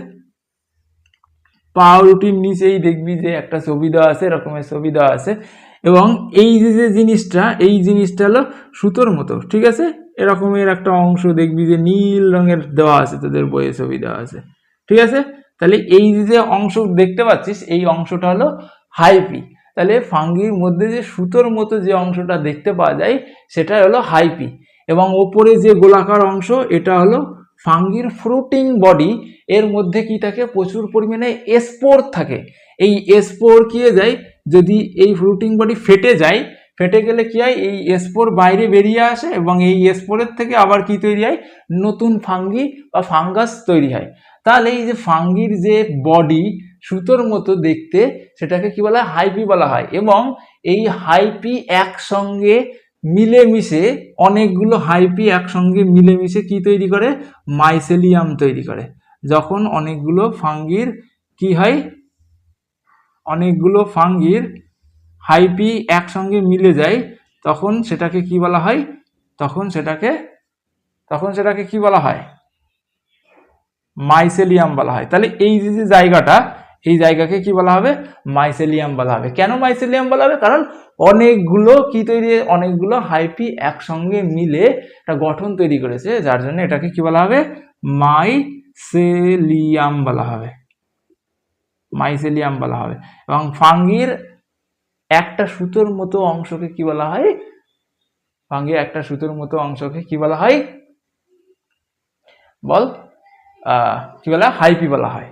Speaker 1: পাউরুটির নিচেই দেখবি যে একটা ছবি দেওয়া আছে, এরকমের ছবি দেওয়া আছে। এবং এই যে জিনিসটা হলো সুতোর মতো। ঠিক আছে, এরকমের একটা অংশ দেখবি যে নীল রঙের দেওয়া আছে, তোদের বইয়ে ছবি দেওয়া আছে। ঠিক আছে, তাহলে এই যে অংশ দেখতে পাচ্ছিস, এই অংশটা হলো হাইপি। তাহলে ফাঙ্গির মধ্যে যে সুতোর মতো যে অংশটা দেখতে পাওয়া যায়, সেটা হলো হাইপি। এবং ওপরে যে গোলাকার অংশ, এটা হলো ফাঙ্গির ফ্রুটিং বডি। এর মধ্যে কি থাকে? প্রচুর পরিমাণে স্পোর থাকে। এই স্পোর কি হয়ে যায়? যদি এই ফ্রুটিং বডি ফেটে গেলে কি হয়? এই স্পোর বাইরে বেরিয়ে আসে এবং এই স্পোরের থেকে আবার কি তৈরি হয়? নতুন ফাঙ্গি বা ফাঙ্গাস তৈরি হয়। তাহলে এই যে ফাঙ্গির যে বডি সুতোর মতো দেখতে, সেটাকে কি বলা হয়? হাইপি বলা হয়। এবং এই হাইপি একসঙ্গে মিলেমিশে, অনেকগুলো হাইপি একসঙ্গে মিলেমিশে কি তৈরি করে? মাইসেলিয়াম তৈরি করে। যখন অনেকগুলো ফাঙ্গির কি হয়? অনেকগুলো ফাঙ্গির হাইপি একসঙ্গে মিলে যায়, তখন সেটাকে কি বলা হয়? তখন সেটাকে কি বলা হয়? মাইসেলিয়াম বলা হয়। তাহলে এই যে জায়গাটা, এই জায়গাকে কি বলা হবে? মাইসেলিয়াম বলা হবে। কেন মাইসেলিয়াম বলা হবে? কারণ অনেকগুলো কি তৈরি, অনেকগুলো হাইপি একসঙ্গে মিলে একটা গঠন তৈরি করেছে, যার জন্য এটাকে কি বলা হবে? মাইসেলিয়াম বলা হবে, মাইসেলিয়াম বলা হবে। এবং ফাঙ্গির একটা সুতোর মতো অংশকে কি বলা হয়? ফাঙ্গির একটা সুতোর মতো অংশকে কি বলা হয়? বল, কি বলা হয়? হাইপি বলা হয়।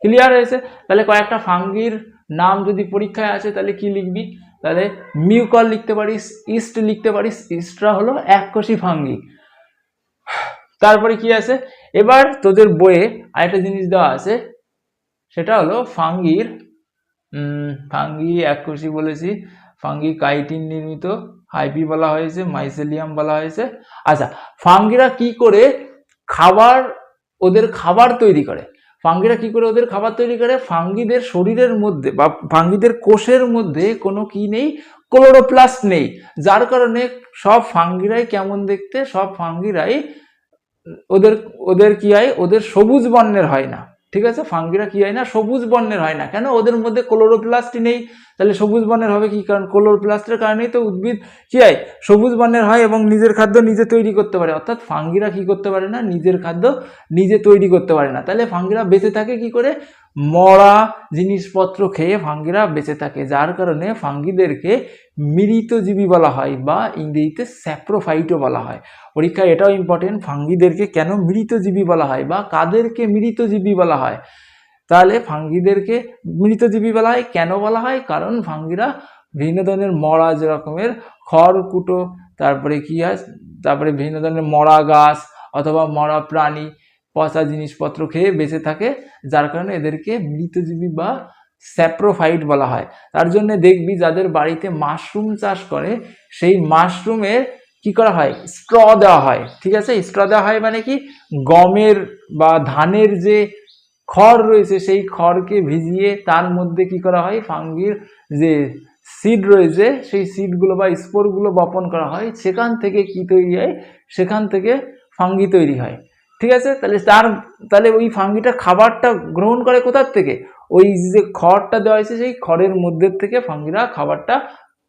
Speaker 1: ক্লিয়ার হয়েছে? তাহলে কয়েকটা ফাঙ্গির নাম যদি পরীক্ষায় আছে তাহলে কি লিখবি? তাহলে মিউকর লিখতে পারিস, ইস্ট লিখতে পারিস। ইস্টরা হলো এককোষী ফাঙ্গি। তারপরে কি আছে? এবার তোদের বইয়ে আরেকটা জিনিস দেওয়া আছে, সেটা হলো ফাঙ্গির ফাঙ্গি এককোষী বলেছি, ফাঙ্গি কাইটিন নির্মিত, হাইপি বলা হয়েছে, মাইসেলিয়াম বলা হয়েছে। আচ্ছা, ফাঙ্গিরা কি করে খাবার, ওদের খাবার তৈরি করে? ফাঙ্গিরা কি করে ওদের খাবার তৈরি করে? ফাঙ্গিদের শরীরের মধ্যে বা ফাঙ্গিদের কোষের মধ্যে কোনো কি নেই? ক্লোরোপ্লাস্ট নেই, যার কারণে সব ফাঙ্গিরাই কেমন দেখতে? সব ফাঙ্গিরাই ওদের ওদের কি হয়? ওদের সবুজ বর্ণের হয় না। ঠিক আছে, ফাঙ্গিরা কি হয় না? সবুজ বর্ণের হয় না। কেন? ওদের মধ্যে ক্লোরোপ্লাস্টই নেই। তাহলে সবুজ বর্ণের হবে কি? কারণ ক্লোরোপ্লাস্টের কারণেই তো উদ্ভিদ কি হয়? সবুজ বর্ণের হয় এবং নিজের খাদ্য নিজে তৈরি করতে পারে। অর্থাৎ ফাঙ্গিরা কি করতে পারে না? নিজের খাদ্য নিজে তৈরি করতে পারে না। তাহলে ফাঙ্গিরা বেঁচে থাকে কি করে? মরা জিনিসপত্র খেয়ে ফাঙ্গিরা বেঁচে থাকে, যার কারণে ফাঙ্গিদেরকে মৃতজীবী বলা হয় বা ইংরেজিতে স্যাপ্রোফাইটও বলা হয়। পরীক্ষায় এটাও ইম্পর্টেন্ট, ফাঙ্গিদেরকে কেন মৃতজীবী বলা হয় বা কাদেরকে মৃতজীবী বলা হয়? তাহলে ফাঙ্গিদেরকে মৃতজীবী বলা হয় কেন বলা হয়? কারণ ফাঙ্গিরা বিভিন্ন ধরনের মরা, যে রকমের খড়কুটো, তারপরে কি হয়, তারপরে বিভিন্ন ধরনের মরা গাছ অথবা মরা প্রাণী, পচা জিনিসপত্র খেয়ে বেঁচে থাকে, যার কারণে এদেরকে মৃতজীবী বা স্যাপ্রোফাইট বলা হয়। তার জন্য দেখবি যাদের বাড়িতে মাশরুম চাষ করে, সেই মাশরুমের কি করা হয়? স্ট্র দেওয়া হয়। ঠিক আছে, স্ট্র দেওয়া হয় মানে কি? গমের বা ধানের যে খড় রয়েছে সেই খড়কে ভিজিয়ে তার মধ্যে কি করা হয়? ফাঙ্গির যে সিড রয়েছে সেই সিডগুলো বা স্পোরগুলো বপন করা হয়, সেখান থেকে কি তৈরি হয়? সেখান থেকে ফাঙ্গি তৈরি হয়। ঠিক আছে, তাহলে ওই ফাঙ্গিটা খাবারটা গ্রহণ করে কোথার থেকে? ওই যে খড়টা দেওয়া হয়েছে সেই খড়ের মধ্যে থেকে ফাঙ্গিরা খাবারটা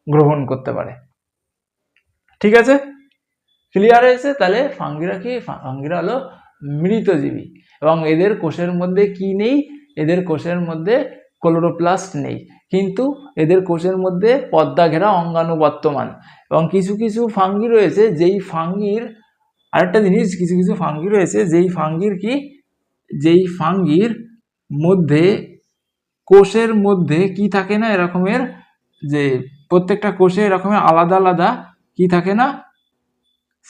Speaker 1: গ্রহণ করতে পারে। ঠিক আছে, ক্লিয়ার হয়েছে? তাহলে ফাঙ্গিরা কি? ফাঙ্গিরা হলো মৃতজীবী এবং এদের কোষের মধ্যে কি নেই? এদের কোষের মধ্যে ক্লোরোপ্লাস্ট নেই, কিন্তু এদের কোষের মধ্যে পর্দা ঘেরা অঙ্গাণু বর্তমান। এবং কিছু কিছু ফাঙ্গি রয়েছে যেই ফাঙ্গির, আরেকটা জিনিস, কিছু কিছু ফাঙ্গি রয়েছে যেই ফাঙ্গির কি, যেই ফাঙ্গির মধ্যে কোষের মধ্যে কি থাকে না, এরকমের যে প্রত্যেকটা কোষে এরকমের আলাদা আলাদা কি থাকে না?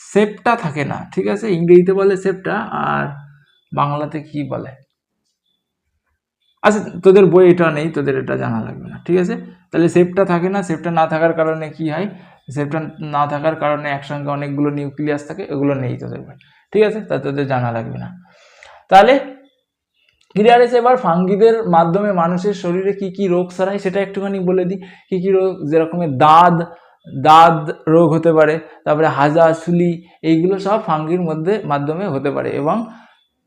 Speaker 1: সেপ্টা থাকে না। ঠিক আছে, ইংরেজিতে বলে সেপ্টা, আর বাংলাতে কি বলে? আচ্ছা, তোদের বই এটা নেই, তোদের এটা জানা লাগবে না। ঠিক আছে, তাহলে সেপ্টা থাকে না। সেপ্টা না থাকার কারণে কি হয়? সেপ্টা না থাকার কারণে একসঙ্গে অনেকগুলো নিউক্লিয়াস থাকে, এগুলো নেই তোদের বই। ঠিক আছে, তা তোদের জানা লাগবে না। তাহলে ক্লিয়ার আছে? এবার ফাঙ্গিদের মাধ্যমে মানুষের শরীরে কি কি রোগ ছড়ায় সেটা একটুখানি বলে দিই। কি কি রোগ? যেরকমের দাঁত রোগ হতে পারে, তারপরে হাজা, সুলি, এইগুলো সব ফাঙ্গির মাধ্যমে হতে পারে এবং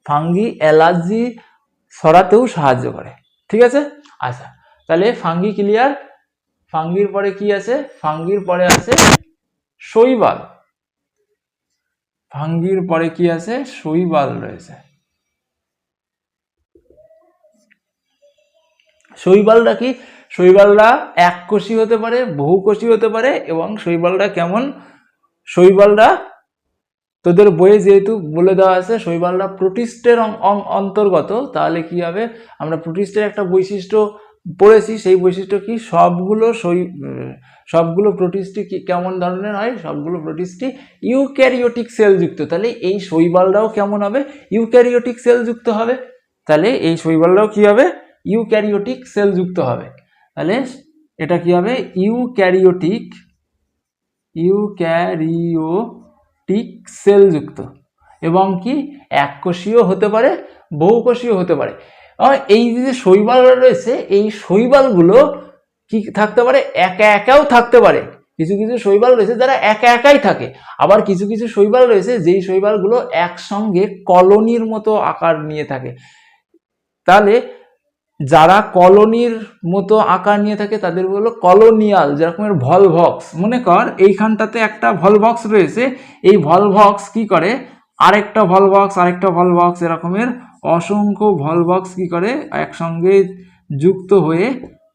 Speaker 1: ফাঙ্গি অ্যালার্জি ছড়াতেও সাহায্য করে। ঠিক আছে, আচ্ছা, তাহলে ফাঙ্গি ক্লিয়ার। ফাঙ্গির পরে কি আছে? ফাঙ্গির পরে আছে শৈবাল। ফাঙ্গির পরে কি আছে? শৈবাল রয়েছে। শৈবালটা কি? শৈবালটা এককোষী হতে পারে, বহুকোষী হতে পারে। এবং শৈবালটা কেমন? শৈবালটা তোদের বইয়ে যেহেতু বলে দেওয়া আছে শৈবালটা প্রোটিস্টের অন্তর্গত, তাহলে কি হবে? আমরা প্রোটিস্টের একটা বৈশিষ্ট্য পড়েছি, সেই বৈশিষ্ট্য কি? সবগুলো প্রোটিস্টই কেমন ধরনের হয়? সবগুলো প্রোটিস্টই ইউক্যারিওটিক সেলযুক্ত। তাহলে এই শৈবালটাও কেমন হবে? ইউক্যারিওটিক সেলযুক্ত হবে। তাহলে এই শৈবালটাও কি হবে? ইউক্যারিওটিক সেলযুক্ত হবে। তাহলে এটা কি হবে? ইউক্যারিওটিক সেলযুক্ত এবং কি এককোষীয় হতে পারে, বহুকোষীয় হতে পারে। এই যে শৈবাল রয়েছে, এই শৈবালগুলো কি থাকতে পারে? একা একাও থাকতে পারে। কিছু কিছু শৈবাল রয়েছে যারা একা একাই থাকে, আবার কিছু কিছু শৈবাল রয়েছে যেই শৈবালগুলো একসঙ্গে কলোনির মতো আকার নিয়ে থাকে। তাহলে যারা কলোনির মতো আকার নিয়ে থাকে তাদের হলো কলোনিয়াল, যেরকমের ভলভক্স। মনে কর এইখানটাতে একটা ভলভক্স রয়েছে, এই ভলভক্স কি করে আরেকটা ভলভক্স এরকমের অসংখ্য ভলভক্স কি করে একসঙ্গে যুক্ত হয়ে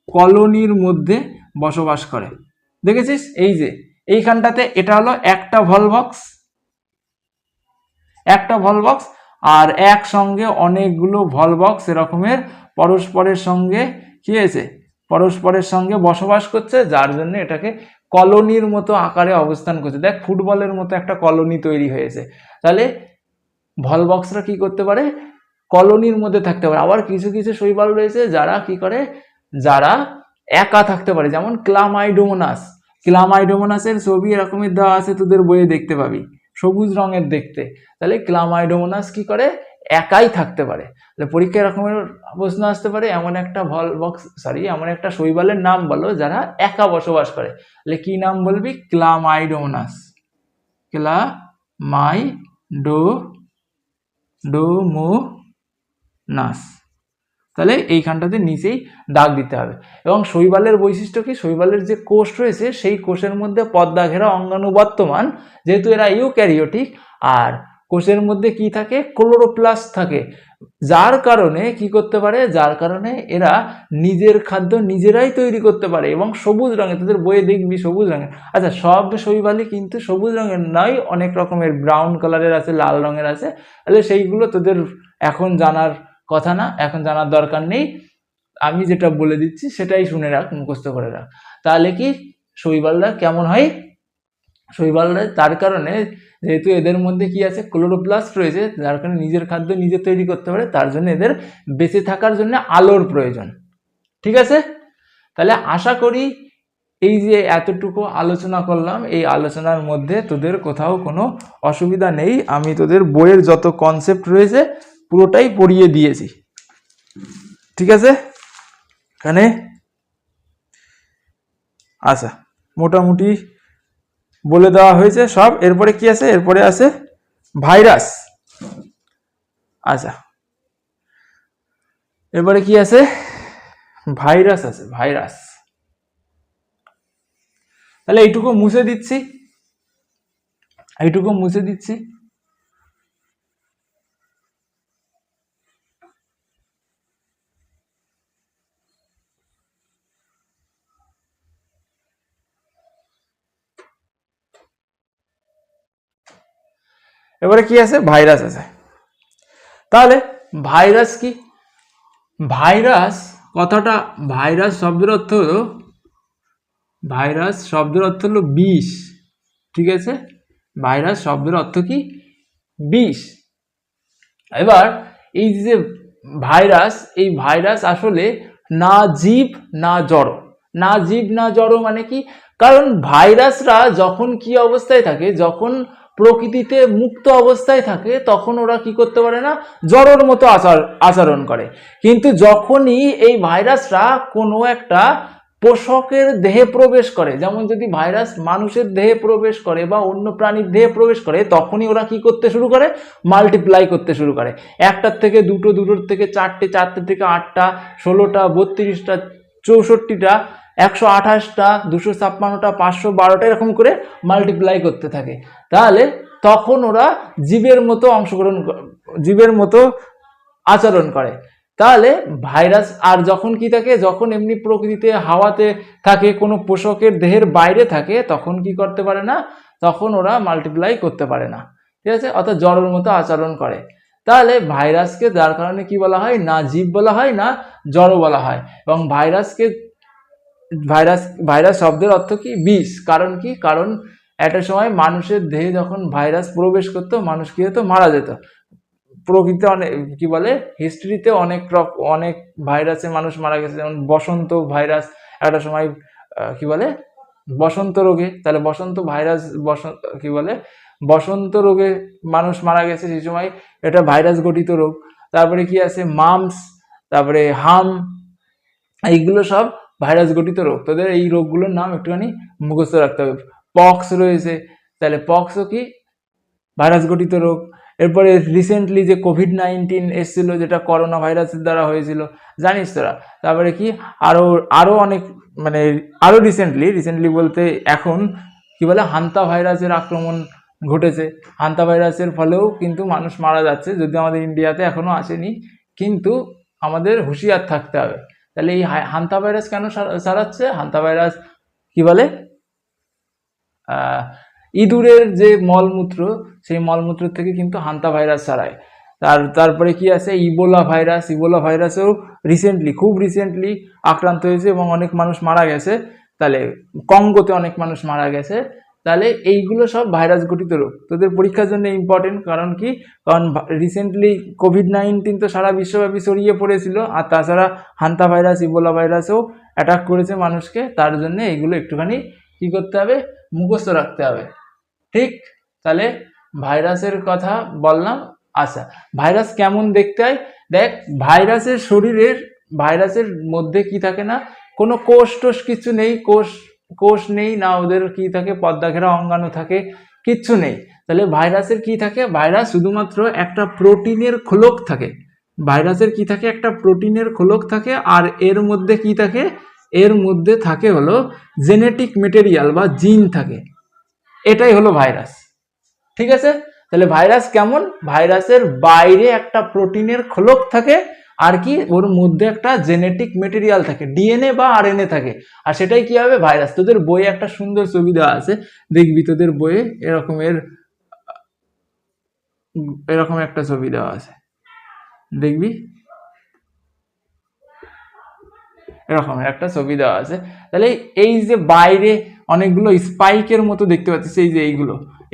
Speaker 1: কলোনির মধ্যে বসবাস করে। দেখেছিস এই যে এইখানটাতে এটা হলো একটা ভলভক্স আর একসঙ্গে অনেকগুলো ভলভক্স এরকমের পরস্পরের সঙ্গে কি হয়েছে পরস্পরের সঙ্গে বসবাস করছে, যার জন্য এটাকে কলোনির মতো আকারে অবস্থান করছে। দেখ ফুটবলের মতো একটা কলোনি তৈরি হয়েছে। তাহলে ভলভক্সরা কি করতে পারে কলোনির মধ্যে থাকতে পারে। আবার কিছু কিছু শৈবাল রয়েছে যারা কি করে যারা একা থাকতে পারে, যেমন ক্লামাইডোমোনাসের ছবি এরকমের দেওয়া আছে, তোদের বইয়ে দেখতে পাবি, সবুজ রঙের দেখতে। তাহলে ক্লামাইডোমোনাস কি করে একাই থাকতে পারে। পরীক্ষায় এরকমের প্রশ্ন আসতে পারে এমন একটা শৈবালের নাম বলো যারা একা বসবাস করে। তাহলে কি নাম বলবি? ক্লামাইডোমোনাস। তাহলে এইখানটাতে নিচেই দাগ দিতে হবে। এবং শৈবালের বৈশিষ্ট্য কি? শৈবালের যে কোষ রয়েছে সেই কোষের মধ্যে পর্দা ঘেরা অঙ্গাণু বর্তমান, যেহেতু এরা ইউক্যারিওটিক। আর কোষের মধ্যে কি থাকে? ক্লোরোপ্লাস্ট থাকে, যার কারণে কি করতে পারে এরা নিজের খাদ্য নিজেরাই তৈরি করতে পারে এবং সবুজ রঙের, তোদের বইয়ে দেখবি সবুজ রঙের। আচ্ছা, সব শৈবালই কিন্তু সবুজ রঙের নয়, অনেক রকমের ব্রাউন কালারের আছে, লাল রঙের আছে। তাহলে সেইগুলো তোদের এখন জানার কথা না, এখন জানার দরকার নেই। আমি যেটা বলে দিচ্ছি সেটাই শুনে রাখ, মুখস্থ করে রাখ। তাহলে কি শৈবালরা কেমন হয়? শৈবালরা তার কারণে, যেহেতু এদের মধ্যে কি আছে ক্লোরোপ্লাস্ট রয়েছে, যার কারণে নিজের খাদ্য নিজে তৈরি করতে পারে, তার জন্য এদের বেঁচে থাকার জন্য আলোর প্রয়োজন। ঠিক আছে? তাহলে আশা করি এই যে এতটুকু আলোচনা করলাম, এই আলোচনার মধ্যে তোদের কোথাও কোনো অসুবিধা নেই। আমি তোদের বইয়ের যত কনসেপ্ট রয়েছে পুরোটাই পড়িয়ে দিয়েছি। ঠিক আছে? এখানে আচ্ছা মোটামুটি বলে দেওয়া হয়েছে সব। এরপরে কি আছে? এরপরে আছে ভাইরাস। আচ্ছা, এরপরে কি আছে? ভাইরাস আছে, ভাইরাস। তাহলে এইটুকু মুছে দিচ্ছি। এবারে কি আছে? ভাইরাস আছে। তাহলে ভাইরাস কি? ভাইরাস কথাটা, ভাইরাস শব্দের অর্থ হলো বিষ। ঠিক আছে? ভাইরাস শব্দের অর্থ কি? বিষ। এবার এই যে ভাইরাস, এই ভাইরাস আসলে না জীব না জড়। মানে কি? কারণ ভাইরাসরা যখন কি অবস্থায় থাকে, যখন প্রকৃতিতে মুক্ত অবস্থায় থাকে, তখন ওরা কি করতে পারে না, জড়োর মতো আচরণ করে। কিন্তু যখনই এই ভাইরাসরা কোনো একটা পোষকের দেহে প্রবেশ করে, যেমন যদি ভাইরাস মানুষের দেহে প্রবেশ করে বা অন্য প্রাণীর দেহে প্রবেশ করে, তখনই ওরা কি করতে শুরু করে? মাল্টিপ্লাই করতে শুরু করে। একটার থেকে দুটো, দুটোর থেকে চারটে, চারটে থেকে আটটা, 16টা, 32টা, 64টা, 128টা, 256টা, 512টা, এরকম করে মাল্টিপ্লাই করতে থাকে। তাহলে তখন ওরা জীবের মতো আচরণ করে। তাহলে ভাইরাস আর যখন কি থাকে, যখন এমনি প্রকৃতিতে হাওয়াতে থাকে, কোনো পোষকের দেহের বাইরে থাকে, তখন কি করতে পারে না, তখন ওরা মাল্টিপ্লাই করতে পারে না। ঠিক আছে? অর্থাৎ জড়ের মতো আচরণ করে। তাহলে ভাইরাসকে যার কারণে কি বলা হয়? না জীব বলা হয়, না জড় বলা হয়। এবং ভাইরাস শব্দের অর্থ কি? বিষ। কারণ কি? কারণ একটা সময় মানুষের দেহে যখন ভাইরাস প্রবেশ করতো, মানুষ কি হতো? মারা যেত। প্রকৃতিতে অনেক কি বলে, হিস্ট্রিতে অনেক ভাইরাসে মানুষ মারা গেছে। যেমন বসন্ত ভাইরাস একটা সময় কি বলে, বসন্ত রোগে। তাহলে বসন্ত রোগে মানুষ মারা গেছে সেই সময়, এটা ভাইরাস গঠিত রোগ। তারপরে কি আছে? মাম্পস, তারপরে হাম, এইগুলো সব ভাইরাস গঠিত রোগ। তোদের এই রোগগুলোর নাম একটুখানি মুখস্থ রাখতে হবে। পক্স রয়েছে, তাহলে পক্সও কি? ভাইরাস গঠিত রোগ। এরপরে রিসেন্টলি যে কোভিড-19 এসেছিল, যেটা করোনা ভাইরাসের দ্বারা হয়েছিল, জানিস তোরা। তারপরে কি আরো অনেক, মানে আরো রিসেন্টলি বলতে এখন কি বলে হান্তা ভাইরাসের আক্রমণ ঘটেছে। হান্তা ভাইরাসের ফলেও কিন্তু মানুষ মারা যাচ্ছে, যদি আমাদের ইন্ডিয়াতে এখনো আসেনি, কিন্তু আমাদের হুঁশিয়ার থাকতে হবে। তাহলে এই হান্তা ভাইরাস কেন ছড়াচ্ছে? হান্তা ভাইরাস কি বলে, ইঁদুরের যে মলমূত্র, সেই মলমূত্র থেকে কিন্তু হান্তা ভাইরাস ছড়ায়। তারপরে কি আছে, ইবোলা ভাইরাসেও খুব রিসেন্টলি আক্রান্ত হয়েছে এবং অনেক মানুষ মারা গেছে। তাহলে কঙ্গোতে অনেক মানুষ মারা গেছে। তাহলে এইগুলো সব ভাইরাস গঠিত রোগ, তোদের পরীক্ষার জন্য ইম্পর্টেন্ট। কারণ কি, কারণ রিসেন্টলি কোভিড-19 তো সারা বিশ্বব্যাপী ছড়িয়ে পড়েছিল, আর তাছাড়া হান্তা ভাইরাস, ইবোলা ভাইরাসও অ্যাটাক করেছে মানুষকে। তার জন্য এইগুলো একটুখানি কি করতে হবে, মুখস্থ রাখতে হবে। ঠিক, তাহলে ভাইরাসের কথা বললাম। আচ্ছা, ভাইরাস কেমন দেখতে হয় দেখ। ভাইরাসের মধ্যে কি থাকে না, কোনো কোষ টোষ কিছু নেই, কোষ নেই না, ওদের কি থাকে, পর্দা ঘেরা অঙ্গাণু থাকে, কিচ্ছু নেই। তাহলে ভাইরাসের কি থাকে, ভাইরাস শুধুমাত্র একটা প্রোটিনের খোলক থাকে। ভাইরাসের কি থাকে, একটা প্রোটিনের খোলক থাকে। আর এর মধ্যে কি থাকে, এর মধ্যে থাকে হলো জেনেটিক মেটেরিয়াল বা জিন থাকে। এটাই হলো ভাইরাস। ঠিক আছে, তাহলে ভাইরাস কেমন, ভাইরাসের বাইরে একটা প্রোটিনের খোলক থাকে, আর কি ওর মধ্যে একটা জেনেটিক মেটেরিয়াল থাকে, ডিএনএ বা আরএনএ থাকে। আর সেটাই কি হবে, ভাইরাস। তোদের বইয়ে একটা সুন্দর ছবি দেওয়া আছে, দেখবি তোদের বইয়ে এরকম একটা ছবি দেওয়া আছে, দেখবি এরকম একটা ছবি দেওয়া আছে। তাহলে এই যে বাইরে অনেকগুলো স্পাইকের মতো দেখতে পাচ্ছিস, এই যে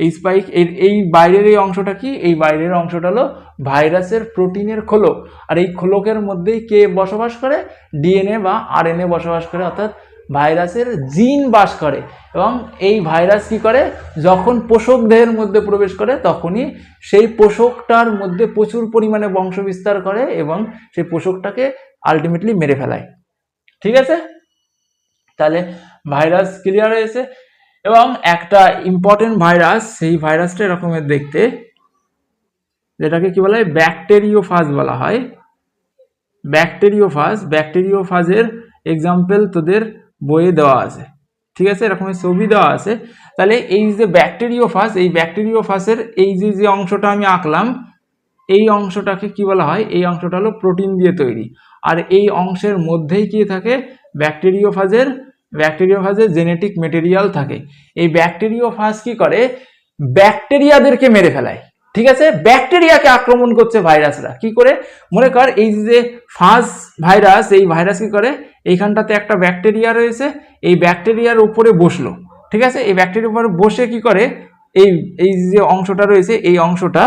Speaker 1: এই স্পাইক, এই বাইরের এই অংশটা কি, এই বাইরের অংশটা হলো ভাইরাসের প্রোটিনের খোলক। আর এই খোলকের মধ্যেই কে বসবাস করে, ডিএনএ বা আরএনএ বসবাস করে, অর্থাৎ ভাইরাসের জিন বাস করে। এবং এই ভাইরাস কি করে, যখন পোষক দেহের মধ্যে প্রবেশ করে, তখনই সেই পোষকটার মধ্যে প্রচুর পরিমাণে বংশ বিস্তার করে এবং সেই পোষকটাকে আলটিমেটলি মেরে ফেলায়। ঠিক আছে, তাহলে ভাইরাস ক্লিয়ার হয়েছে। এবং একটা ইম্পর্টেন্ট ভাইরাস, সেই ভাইরাসটা এরকমের দেখতে, যেটাকে কি বলা হয়, ব্যাকটেরিওফাজ বলা হয়। ব্যাকটেরিওফাজের এক্সাম্পল তোদের বইয়ে দেওয়া আছে। ঠিক আছে, এরকমের ছবি দেওয়া আছে। তাহলে এই যে ব্যাকটেরিওফাজ, এই ব্যাকটেরিওফাজের এই যে অংশটা আমি আঁকলাম, এই অংশটাকে কি বলা হয়, এই অংশটা হলো প্রোটিন দিয়ে তৈরি। আর এই অংশের মধ্যেই কি থাকে, ব্যাকটেরিওফাজের জেনেটিক মেটেরিয়াল থাকে। এই ব্যাকটেরিওফাজ কি করে, ব্যাকটেরিয়াদেরকে মেরে ফেলায়। ঠিক আছে, ব্যাকটেরিয়াকে আক্রমণ করছে ভাইরাসরা। কি করে, মনে কর এই যে ফাজ ভাইরাস, এই ভাইরাস কি করে, এইখানটাতে একটা ব্যাকটেরিয়া রয়েছে, এই ব্যাকটেরিয়ার উপরে বসলো। ঠিক আছে, এই ব্যাকটেরিয়ার উপরে বসে কি করে, এই যে অংশটা রয়েছে, এই অংশটা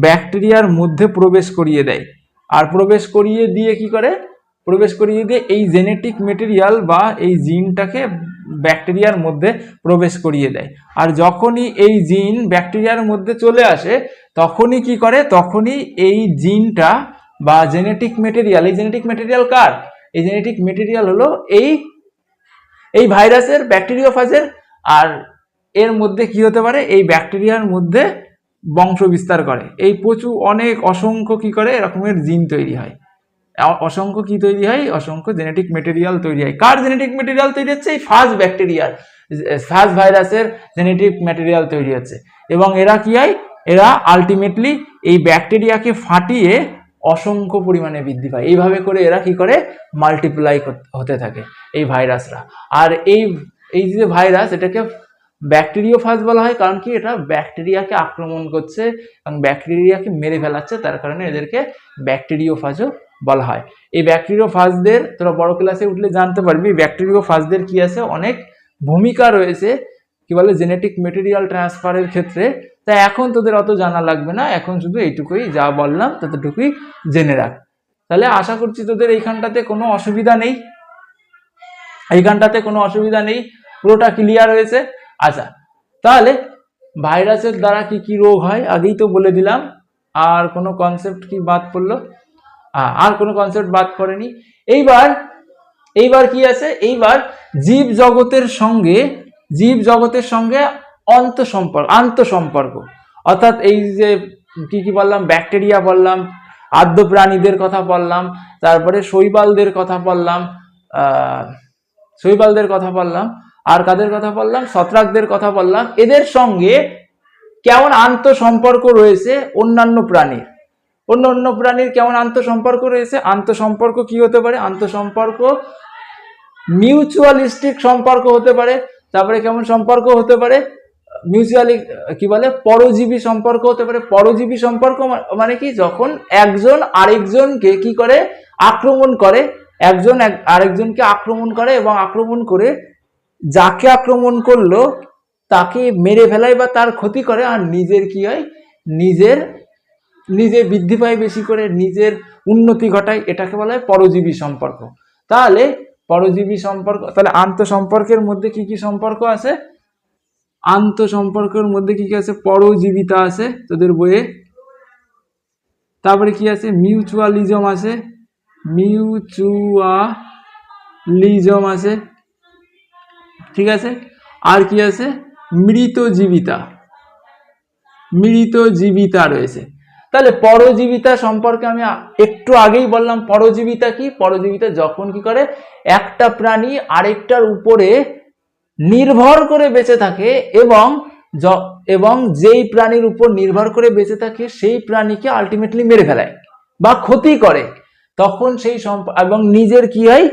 Speaker 1: ব্যাকটেরিয়ার মধ্যে প্রবেশ করিয়ে দেয়। আর প্রবেশ করিয়ে দিয়ে কি করে, এই জেনেটিক মেটেরিয়াল বা এই জিনটাকে ব্যাকটেরিয়ার মধ্যে প্রবেশ করিয়ে দেয়। আর যখনই এই জিন ব্যাকটেরিয়ার মধ্যে চলে আসে, তখনই কি করে, তখনই এই জিনটা বা জেনেটিক মেটেরিয়াল কার, এই জেনেটিক মেটেরিয়াল হলো এই ভাইরাসের, ব্যাকটেরিওফাজের। আর এর মধ্যে কি হতে পারে, এই ব্যাকটেরিয়ার মধ্যে বংশ বিস্তার করে। এই প্রচুর অসংখ্য কি করে, এরকমের জিন তৈরি হয়, অসংখ্য কি তৈরি হয়, অসংখ্য জেনেটিক মেটেরিয়াল তৈরি হয়। কার জেনেটিক মেটেরিয়াল তৈরি হচ্ছে, এই ফাজ ভাইরাসের জেনেটিক মেটেরিয়াল তৈরি হচ্ছে। এবং এরা কি হয়, এরা আলটিমেটলি এই ব্যাকটেরিয়াকে ফাটিয়ে অসংখ্য পরিমাণে বৃদ্ধি পায়। এইভাবে করে এরা কি করে, মাল্টিপ্লাই হতে থাকে এই ভাইরাসরা। আর এই যে ভাইরাস, এটাকে ব্যাকটেরিওফাজ বলা হয়, কারণ কি, এটা ব্যাকটেরিয়াকে আক্রমণ করছে এবং ব্যাকটেরিয়াকে মেরে ফেলাচ্ছে, তার কারণে এদেরকে ব্যাকটেরিওফাজও বলা হয়। এই ব্যাকটেরিওফাজদের তোরা বড় ক্লাসে উঠলে জানতে পারবি, ব্যাকটেরিওফাজদের কি আছে, অনেক ভূমিকা রয়েছে কি বলে, জেনেটিক মেটেরিয়াল ট্রান্সফারের ক্ষেত্রে। তাই এখন তোদের অত জানা লাগবে না, এখন শুধু এইটুকুই যা বললাম ততটুকুই জেনে রাখ। তাহলে আশা করছি তোদের এইখানটাতে কোনো অসুবিধা নেই, পুরোটা ক্লিয়ার হয়েছে। আচ্ছা, তাহলে ভাইরাসের দ্বারা কি কি রোগ হয় আগেই তো বলে দিলাম। আর কোনো কনসেপ্ট কি বাদ পড়লো? আর কোনো কনসেপ্ট বাদ পড়েনি। এইবার কি আছে, এইবার জীব জগতের সঙ্গে আন্তঃসম্পর্ক। অর্থাৎ এই যে কি কি বললাম, ব্যাকটেরিয়া বললাম, আদ্য প্রাণীদের কথা বললাম, তারপরে শৈবালদের কথা বললাম, শৈবালদের কথা বললাম, আর কাদের কথা বললাম, ছত্রাকদের কথা বললাম। এদের সঙ্গে কেমন আন্তঃসম্পর্ক রয়েছে অন্যান্য প্রাণীর, অন্য প্রাণীর কেমন আন্তঃসম্পর্ক রয়েছে। আন্তঃসম্পর্ক কি হতে পারে, আন্তঃসম্পর্ক মিউচুয়ালিস্টিক সম্পর্ক হতে পারে। তারপরে কেমন সম্পর্ক হতে পারে, মিউচুয়ালি কি বলে, পরজীবী সম্পর্ক হতে পারে। পরজীবী সম্পর্ক মানে কি, যখন একজন আরেকজনকে কি করে, আক্রমণ করে, একজন আরেকজনকে আক্রমণ করে এবং আক্রমণ করে যাকে আক্রমণ করলো তাকে মেরে ফেলায় বা তার ক্ষতি করে, আর নিজের কি হয়, নিজে বৃদ্ধি পায় বেশি করে, নিজের উন্নতি ঘটায়, এটাকে বলা হয় পরজীবী সম্পর্ক। তাহলে পরজীবী সম্পর্ক, তাহলে আন্তঃসম্পর্কের মধ্যে কি কি সম্পর্ক আছে, আন্তঃসম্পর্কের মধ্যে কি কি আছে, পরজীবিতা আছে তোদের বইয়ে, তারপরে কি আছে, মিউচুয়ালিজম আছে, মিউচুয়ালিজম আছে, ঠিক আছে। আর কি আছে, মৃতজীবিতা রয়েছে। তাহলে পরজীবিতা সম্পর্কে আমি একটু আগেই বললাম, পরজীবিতা কি, পরজীবিতা যখন কি করে একটা প্রাণী আরেকটার উপরে নির্ভর করে বেঁচে থাকে এবং যেই প্রাণীর উপর নির্ভর করে বেঁচে থাকে সেই প্রাণীকে আলটিমেটলি মেরে ফেলায় বা ক্ষতি করে, তখন সেই এবং নিজের কি হয়,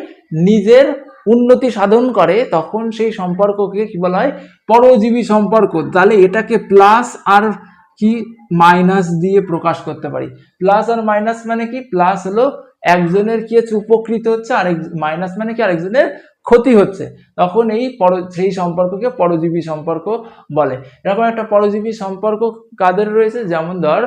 Speaker 1: নিজের উন্নতি সাধন করে, তখন সেই সম্পর্ককে কি বলা হয়, পরজীবী সম্পর্ক। তাহলে এটাকে প্লাস আর কি মাইনাস দিয়ে প্রকাশ করতে পারি। প্লাস আর মাইনাস মানে কি, প্লাস হলো একজনের কি হচ্ছে, উপকৃত হচ্ছে, আর মাইনাস মানে কি, আরেকজনের ক্ষতি হচ্ছে, তখন সেই সম্পর্ককে পরজীবী সম্পর্ক বলে। এরকম একটা পরজীবী সম্পর্ক কাদের রয়েছে, যেমন ধর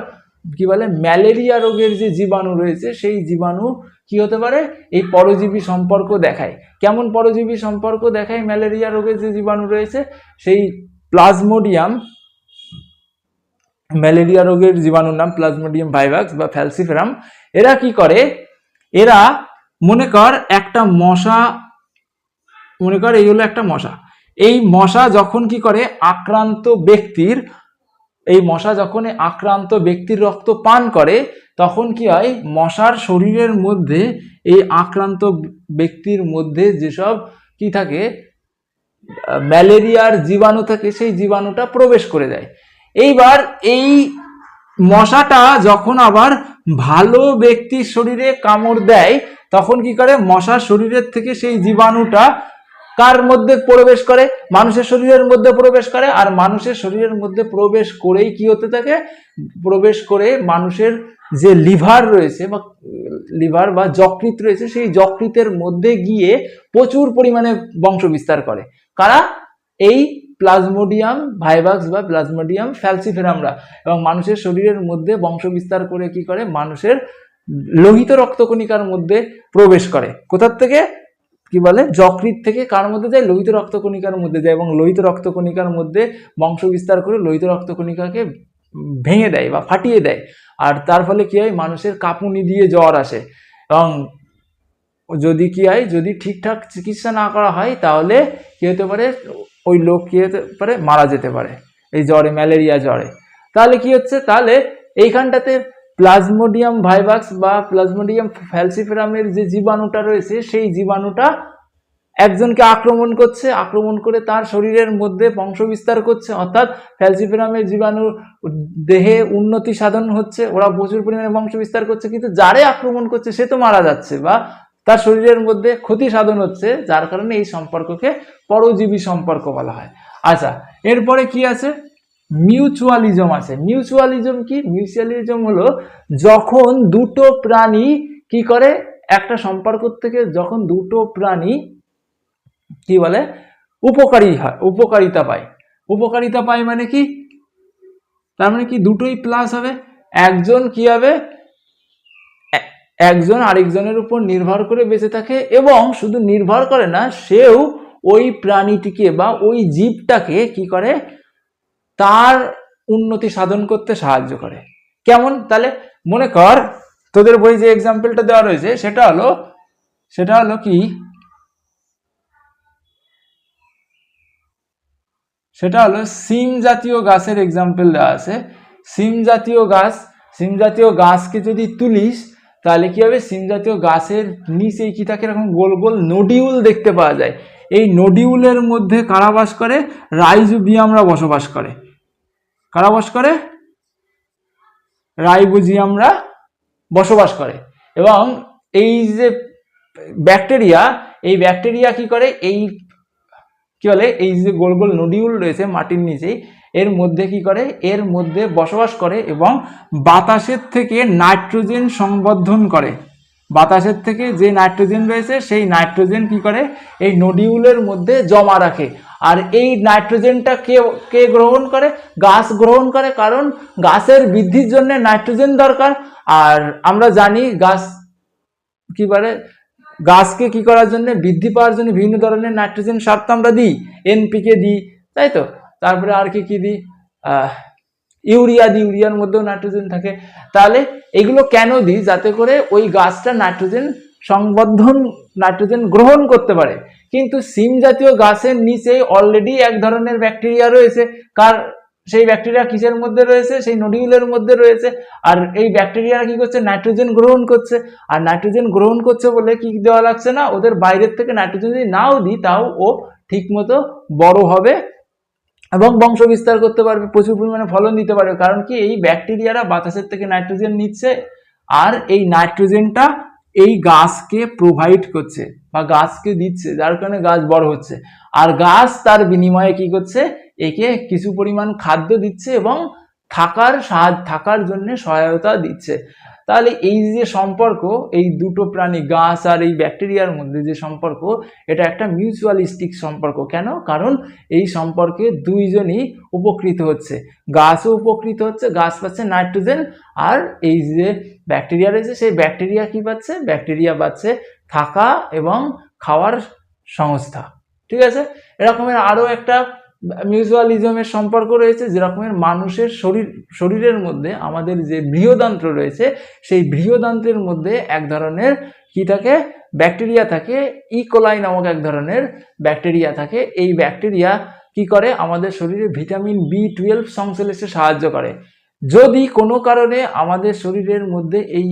Speaker 1: কি বলে, ম্যালেরিয়া রোগের যে জীবাণু রয়েছে, সেই জীবাণু কি হতে পারে, এই পরজীবী সম্পর্ক দেখায়। কেমন পরজীবী সম্পর্ক দেখায় ম্যালেরিয়া রোগের যে জীবাণু রয়েছে, সেই প্লাজমোডিয়াম, ম্যালেরিয়া রোগের জীবাণুর নাম প্লাজমোডিয়াম ভাইভাক্স বা ফ্যালসিফেরাম। এরা কি করে, এরা মনে কর একটা মশা, মনে কর এই হলো একটা মশা, এই মশা যখন কি করে আক্রান্ত ব্যক্তির রক্ত পান করে, তখন কি হয়, মশার শরীরের মধ্যে এই আক্রান্ত ব্যক্তির মধ্যে যেসব কি থাকে, ম্যালেরিয়ার জীবাণু থাকে, সেই জীবাণুটা প্রবেশ করে দেয়। এইবার এই মশাটা যখন আবার ভালো ব্যক্তির শরীরে কামড় দেয়, তখন কি করে, মশার শরীরের থেকে সেই জীবাণুটা কার মধ্যে প্রবেশ করে, মানুষের শরীরের মধ্যে প্রবেশ করে, আর মানুষের শরীরের মধ্যে প্রবেশ করেই কি হতে থাকে, প্রবেশ করে মানুষের যে লিভার বা যকৃৎ রয়েছে, সেই যকৃতের মধ্যে গিয়ে প্রচুর পরিমাণে বংশ বিস্তার করে। কারা, এই প্লাজমোডিয়াম ভাইভাক্স বা প্লাজমোডিয়াম ফ্যালসিফেরামরা, এবং মানুষের শরীরের মধ্যে বংশ বিস্তার করে কি করে, মানুষের লোহিত রক্তকণিকার মধ্যে প্রবেশ করে। কোথার থেকে, কি বলে, যকৃৎ থেকে কার মধ্যে যায়, লোহিত রক্তকণিকার মধ্যে যায়, এবং লোহিত রক্তকণিকার মধ্যে বংশ বিস্তার করে লোহিত রক্তকণিকাকে ভেঙে দেয় বা ফাটিয়ে দেয়। আর তার ফলে কি হয়, মানুষের কাঁপুনি দিয়ে জ্বর আসে, এবং যদি কি হয়, যদি ঠিকঠাক চিকিৎসা না করা হয়, তাহলে কি হতে পারে, ওই লোক কি হতে পারে, মারা যেতে পারে এই জ্বরে, ম্যালেরিয়া জ্বরে। তাহলে কি হচ্ছে, তাহলে এইখানটাতে প্লাজমোডিয়াম ভাইভাক্স বা প্লাজমোডিয়াম ফ্যালসিফেরামের যে জীবাণুটা রয়েছে, সেই জীবাণুটা একজনকে আক্রমণ করছে, আক্রমণ করে তার শরীরের মধ্যে বংশ বিস্তার করছে, অর্থাৎ ফ্যালসিফেরামের জীবাণু দেহে উন্নতি সাধন হচ্ছে, ওরা প্রচুর পরিমাণে বংশ বিস্তার করছে, কিন্তু যারে আক্রমণ করছে সে তো মারা যাচ্ছে বা তার শরীরের মধ্যে ক্ষতি সাধন হচ্ছে, যার কারণে এই সম্পর্ককে পরজীবী সম্পর্ক বলা হয়। আচ্ছা, এরপরে কি আছে, মিউচুয়ালিজম আছে। মিউচুয়ালিজম কি, মিউচুয়ালিজম হলো যখন দুটো প্রাণী কি করে, একটা সম্পর্ক থেকে যখন দুটো প্রাণী কি বলে, উপকারিতা পায় মানে কি, তার মানে কি, দুটোই প্লাস হবে। একজন কি হবে, একজন আরেকজনের উপর নির্ভর করে বেঁচে থাকে, এবং শুধু নির্ভর করে না, সেও ওই প্রাণীটিকে বা ওই জীবটাকে কি করে, তার উন্নতি সাধন করতে সাহায্য করে। কেমন, তাহলে মনে কর তোদের বই যে এক্সাম্পলটা দেওয়া রয়েছে, সেটা হলো কি, সেটা হলো সিম জাতীয় গাছের এক্সাম্পল দেওয়া আছে। সিম জাতীয় গাছকে যদি তুলিস তাহলে কি হবে, সিম জাতীয় গাছের নিচে কি থাকে, এরকম গোল গোল নোডিউল দেখতে পাওয়া যায়। এই নোডিউলের মধ্যে কারা বাস করে, রাইজোবিয়ামরা বসবাস করে। কারা বাস করে, রাইজোবিয়ামরা বসবাস করে। এবং এই যে ব্যাকটেরিয়া কি করে, এই কি বলে, এই যে গোল গোল নোডিউল রয়েছে মাটির নিচেই, এর মধ্যে কি করে, এর মধ্যে বসবাস করে এবং বাতাসের থেকে নাইট্রোজেন সংবর্ধন করে। বাতাসের থেকে যে নাইট্রোজেন রয়েছে সেই নাইট্রোজেন কি করে, এই নোডিউলের মধ্যে জমা রাখে। আর এই নাইট্রোজেনটা কে গ্রহণ করে, গাছ গ্রহণ করে, কারণ গাছের বৃদ্ধির জন্য নাইট্রোজেন দরকার। আর আমরা জানি গাছ কি বলে, গাছকে কি করার জন্য, বৃদ্ধি পাওয়ার জন্য বিভিন্ন ধরনের নাইট্রোজেন সার তো আমরা দিই, এনপিকে দিই, তাই তো। তারপরে আর কি দিই, ইউরিয়া দিই, ইউরিয়ার মধ্যেও নাইট্রোজেন থাকে। তাহলে এগুলো কেন দিই, যাতে করে ওই গাছটা নাইট্রোজেন সংবর্ধন, নাইট্রোজেন গ্রহণ করতে পারে। কিন্তু সিম জাতীয় গাছের নিচে অলরেডি এক ধরনের ব্যাকটেরিয়া রয়েছে, সেই ব্যাকটেরিয়া কিসের মধ্যে রয়েছে, সেই নোডিউলের মধ্যে রয়েছে। আর এই ব্যাকটেরিয়া কি করছে, নাইট্রোজেন গ্রহণ করছে। আর নাইট্রোজেন গ্রহণ করছে বলে কি দেওয়া লাগছে না, ওদের বাইরের থেকে নাইট্রোজেন যদি নাও দিই তাও ও ঠিক মতো বড় হবে এবং বংশ বিস্তার করতে পারবে, প্রচুর পরিমাণে ফলন দিতে পারবে। কারণ কি, এই ব্যাকটেরিয়ারা বাতাসের থেকে নাইট্রোজেন নিচ্ছে আর এই নাইট্রোজেনটা এই গাছকে প্রোভাইড করছে বা গাছকে দিচ্ছে, যার কারণে গাছ বড় হচ্ছে। আর গাছ তার বিনিময়ে কি করছে, একে কিছু পরিমাণ খাদ্য দিচ্ছে এবং থাকার জন্য সহায়তা দিচ্ছে। তাহলে এই যে সম্পর্ক, এই দুটো প্রাণী, গাছ আর এই ব্যাকটেরিয়ার মধ্যে যে সম্পর্ক, এটা একটা মিউচুয়ালিস্টিক সম্পর্ক। কেন, কারণ এই সম্পর্কে দুইজনই উপকৃত হচ্ছে, গাছও উপকৃত হচ্ছে, গাছ পাচ্ছে নাইট্রোজেন, আর এই যে ব্যাকটেরিয়া রয়েছে সেই ব্যাকটেরিয়া কি পাচ্ছে, ব্যাকটেরিয়া পাচ্ছে থাকা এবং খাওয়ার সংস্থা। ঠিক আছে, এরকমের আরো একটা মিউচুয়ালিজমের সম্পর্ক রয়েছে, যেরকমের মানুষের শরীরের মধ্যে আমাদের যে বৃহদান্ত্র রয়েছে, সেই বৃহদান্ত্রের মধ্যে এক ধরনের কি থাকে, ব্যাকটেরিয়া থাকে, ইকোলাই নামক এক ধরনের ব্যাকটেরিয়া থাকে। এই ব্যাকটেরিয়া কি করে, আমাদের শরীরে ভিটামিন B12 সংশ্লেষে সাহায্য করে। যদি কোনো কারণে আমাদের শরীরের মধ্যে এই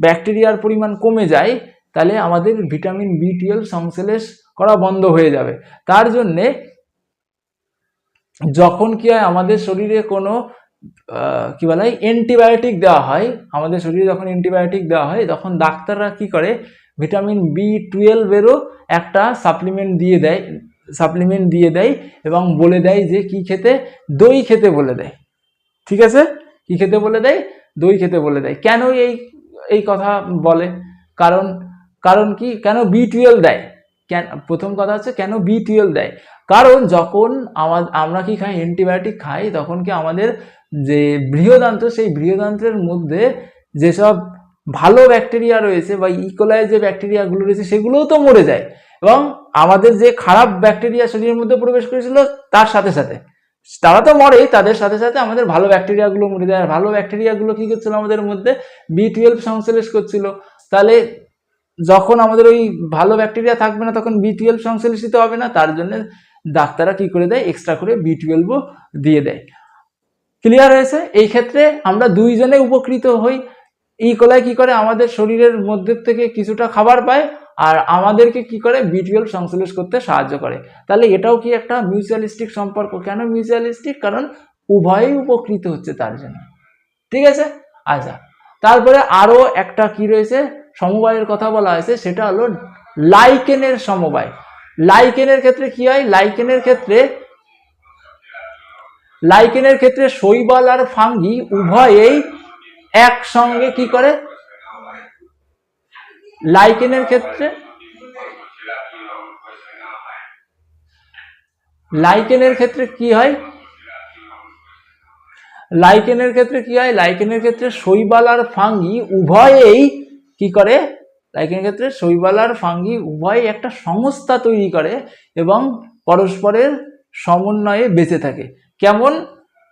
Speaker 1: ব্যাকটেরিয়ার পরিমাণ কমে যায়, তাহলে আমাদের ভিটামিন B12 সংশ্লেষ করা বন্ধ হয়ে যাবে। তার জন্যে যখন কি হয়, আমাদের শরীরে কোনো কি বলা হয়, অ্যান্টিবায়োটিক দেওয়া হয়, আমাদের শরীরে যখন অ্যান্টিবায়োটিক দেওয়া হয়, তখন ডাক্তাররা কি করে, ভিটামিন B12-এরও একটা সাপ্লিমেন্ট দিয়ে দেয় এবং বলে দেয় যে কি খেতে, দই খেতে বলে দেয়। ঠিক আছে, কি খেতে বলে দেয়, দই খেতে বলে দেয়। কেন এই কথা বলে, কারণ কি, কেন B12 দেয়, প্রথম কথা হচ্ছে কেন B12 দেয়। কারণ যখন আমরা কি খাই, অ্যান্টিবায়োটিক খাই, তখন কি আমাদের যে বৃহদান্ত্র, সেই বৃহদান্ত্রের মধ্যে যেসব ভালো ব্যাকটেরিয়া রয়েছে বা ইকোলাই যে ব্যাকটেরিয়াগুলো রয়েছে সেগুলোও তো মরে যায়, এবং আমাদের যে খারাপ ব্যাকটেরিয়া শরীরের মধ্যে প্রবেশ করেছিল তার সাথে সাথে তারা তো মরেই, তাদের সাথে সাথে আমাদের ভালো ব্যাকটেরিয়াগুলো মরে যায়। আর ভালো ব্যাকটেরিয়াগুলো কি করছিল, আমাদের মধ্যে B12 সংশ্লেষ করছিল। তাহলে যখন আমাদের ওই ভালো ব্যাকটেরিয়া থাকবে না, তখন B12 সংশ্লেষিত হবে না। তার জন্য ডাক্তাররা কি করে দেয়, এক্সট্রা করে B12 দিয়ে দেয়। ক্লিয়ার হয়েছে? এই ক্ষেত্রে আমরা দুইজনে উপকৃত হই। ইকোলাই কি করে, আমাদের শরীরের মধ্যে থেকে কিছুটা খাবার পায় আর আমাদেরকে কি করে, B12 সংশ্লেষ করতে সাহায্য করে। তাহলে এটাও কি একটা মিউচুয়ালিস্টিক সম্পর্ক। কেন মিউচুয়ালিস্টিক, কারণ উভয়ই উপকৃত হচ্ছে তার জন্য। ঠিক আছে, আচ্ছা, তারপরে আরো একটা কি রয়েছে, সমবায়ের কথা বলা হয়েছে, সেটা হলো লাইকেনের সমবায়। লাইকেনের ক্ষেত্রে কি হয়, লাইকেনের ক্ষেত্রে শৈবাল আর ফাঙ্গি উভয়েই একসঙ্গে কি করে, লাইকেনের ক্ষেত্রে কি হয়, লাইকেনের ক্ষেত্রে শৈবাল আর ফাঙ্গি উভয়েই কি করে, লাইকেনের ক্ষেত্রে শৈবাল আর ফাঙ্গি উভয় একটা সংস্থা তৈরি করে এবং পরস্পরের সমন্বয়ে বেঁচে থাকে। কেমন,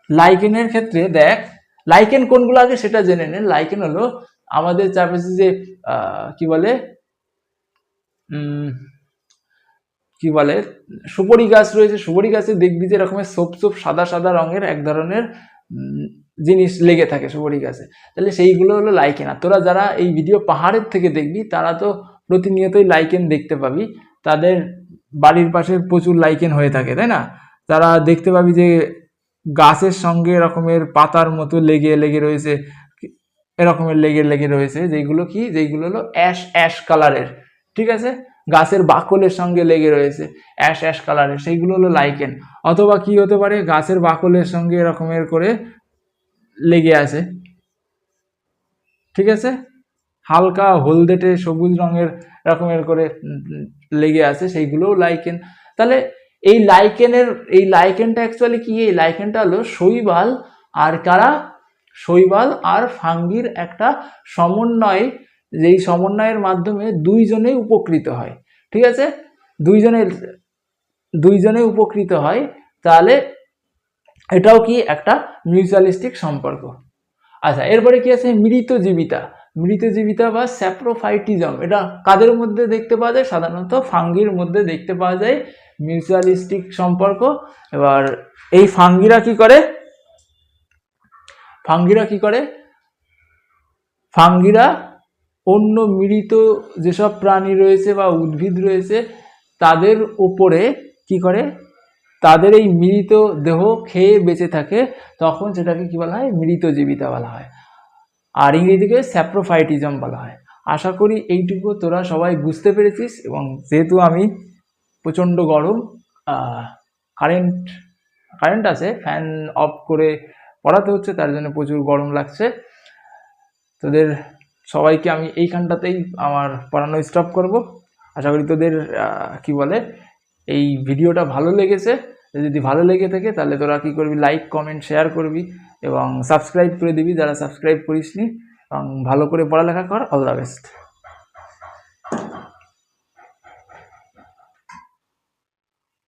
Speaker 1: লাইকেনের ক্ষেত্রে দেখ, লাইকেন কোনগুলো আগে সেটা জেনে নেন। লাইকেন হলো আমাদের চারপাশে যে কি বলে সুপারি গাছ রয়েছে, সুপারি গাছে দেখবি যে এরকমের সোপ সাদা সাদা রঙের এক ধরনের জিনিস লেগে থাকে সুপারি গাছে, তাহলে সেইগুলো হলো লাইকেন। আর তোরা যারা এই ভিডিও পাহাড়ের থেকে দেখবি তারা তো প্রতিনিয়তই লাইকেন দেখতে পাবি, তাদের বাড়ির পাশে প্রচুর লাইকেন হয়ে থাকে, তাই না? তারা দেখতে পাবি যে গাছের সঙ্গে এরকমের পাতার মতো লেগে লেগে রয়েছে, এরকমের লেগে লেগে রয়েছে, যেগুলো হলো অ্যাশ অ্যাশ কালারের, ঠিক আছে? গাছের বাকলের সঙ্গে লেগে রয়েছে অ্যাশ অ্যাশ কালারের, সেইগুলো হলো লাইকেন। অথবা কি হতে পারে, গাছের বাকলের সঙ্গে এরকমের করে লেগে আছে, ঠিক আছে, হালকা হলদেটে সবুজ রঙের এরকমের করে লেগে আছে, সেইগুলোও লাইকেন। তাহলে এই লাইকেনটা অ্যাকচুয়ালি কি? এই লাইকেনটা হলো শৈবাল আর কারা, শৈবাল আর ফাঙ্গির একটা সমন্বয়, যেই সমন্বয়ের মাধ্যমে দুইজনেই উপকৃত হয়, ঠিক আছে? দুইজনে উপকৃত হয়। তাহলে এটাও কি একটা মিউচুয়ালিস্টিক সম্পর্ক। আচ্ছা, এরপরে কি আছে? মৃতজীবিতা বা স্যাপ্রোফাইটিজম। এটা কাদের মধ্যে দেখতে পাওয়া যায়? সাধারণত ফাঙ্গির মধ্যে দেখতে পাওয়া যায় মিউচুয়ালিস্টিক সম্পর্ক। এবার এই ফাঙ্গিরা কি করে? ফাঙ্গিরা অন্য মৃত যেসব প্রাণী রয়েছে বা উদ্ভিদ রয়েছে তাদের উপরে কি করে? তাদের এই মৃত দেহ খেয়ে বেঁচে থাকে, তখন সেটাকে কি বলা হয়? মৃতজীবিতা বলা হয়, আর ইংরেজিতে স্যাপ্রোফাইটিজম বলা হয়। আশা করি এইটুকু তোরা সবাই বুঝতে পেরেছিস। এবং যেহেতু আমি প্রচণ্ড গরম, কারেন্ট আছে, ফ্যান অফ করে পড়াতে হচ্ছে, তার জন্য প্রচুর গরম লাগছে। তোদের সবাইকে আমি এইখানটাতেই আমার পড়ানো স্টপ করব। আশা করি তোদের কি বলে এই ভিডিওটা ভালো লেগেছে। যদি ভালো লেগে থাকে তাহলে তোরা কি করবি? লাইক, কমেন্ট, শেয়ার করবি এবং সাবস্ক্রাইব করে দিবি যারা সাবস্ক্রাইব করিসনি। এবং ভালো করে পড়ালেখা কর। All the best.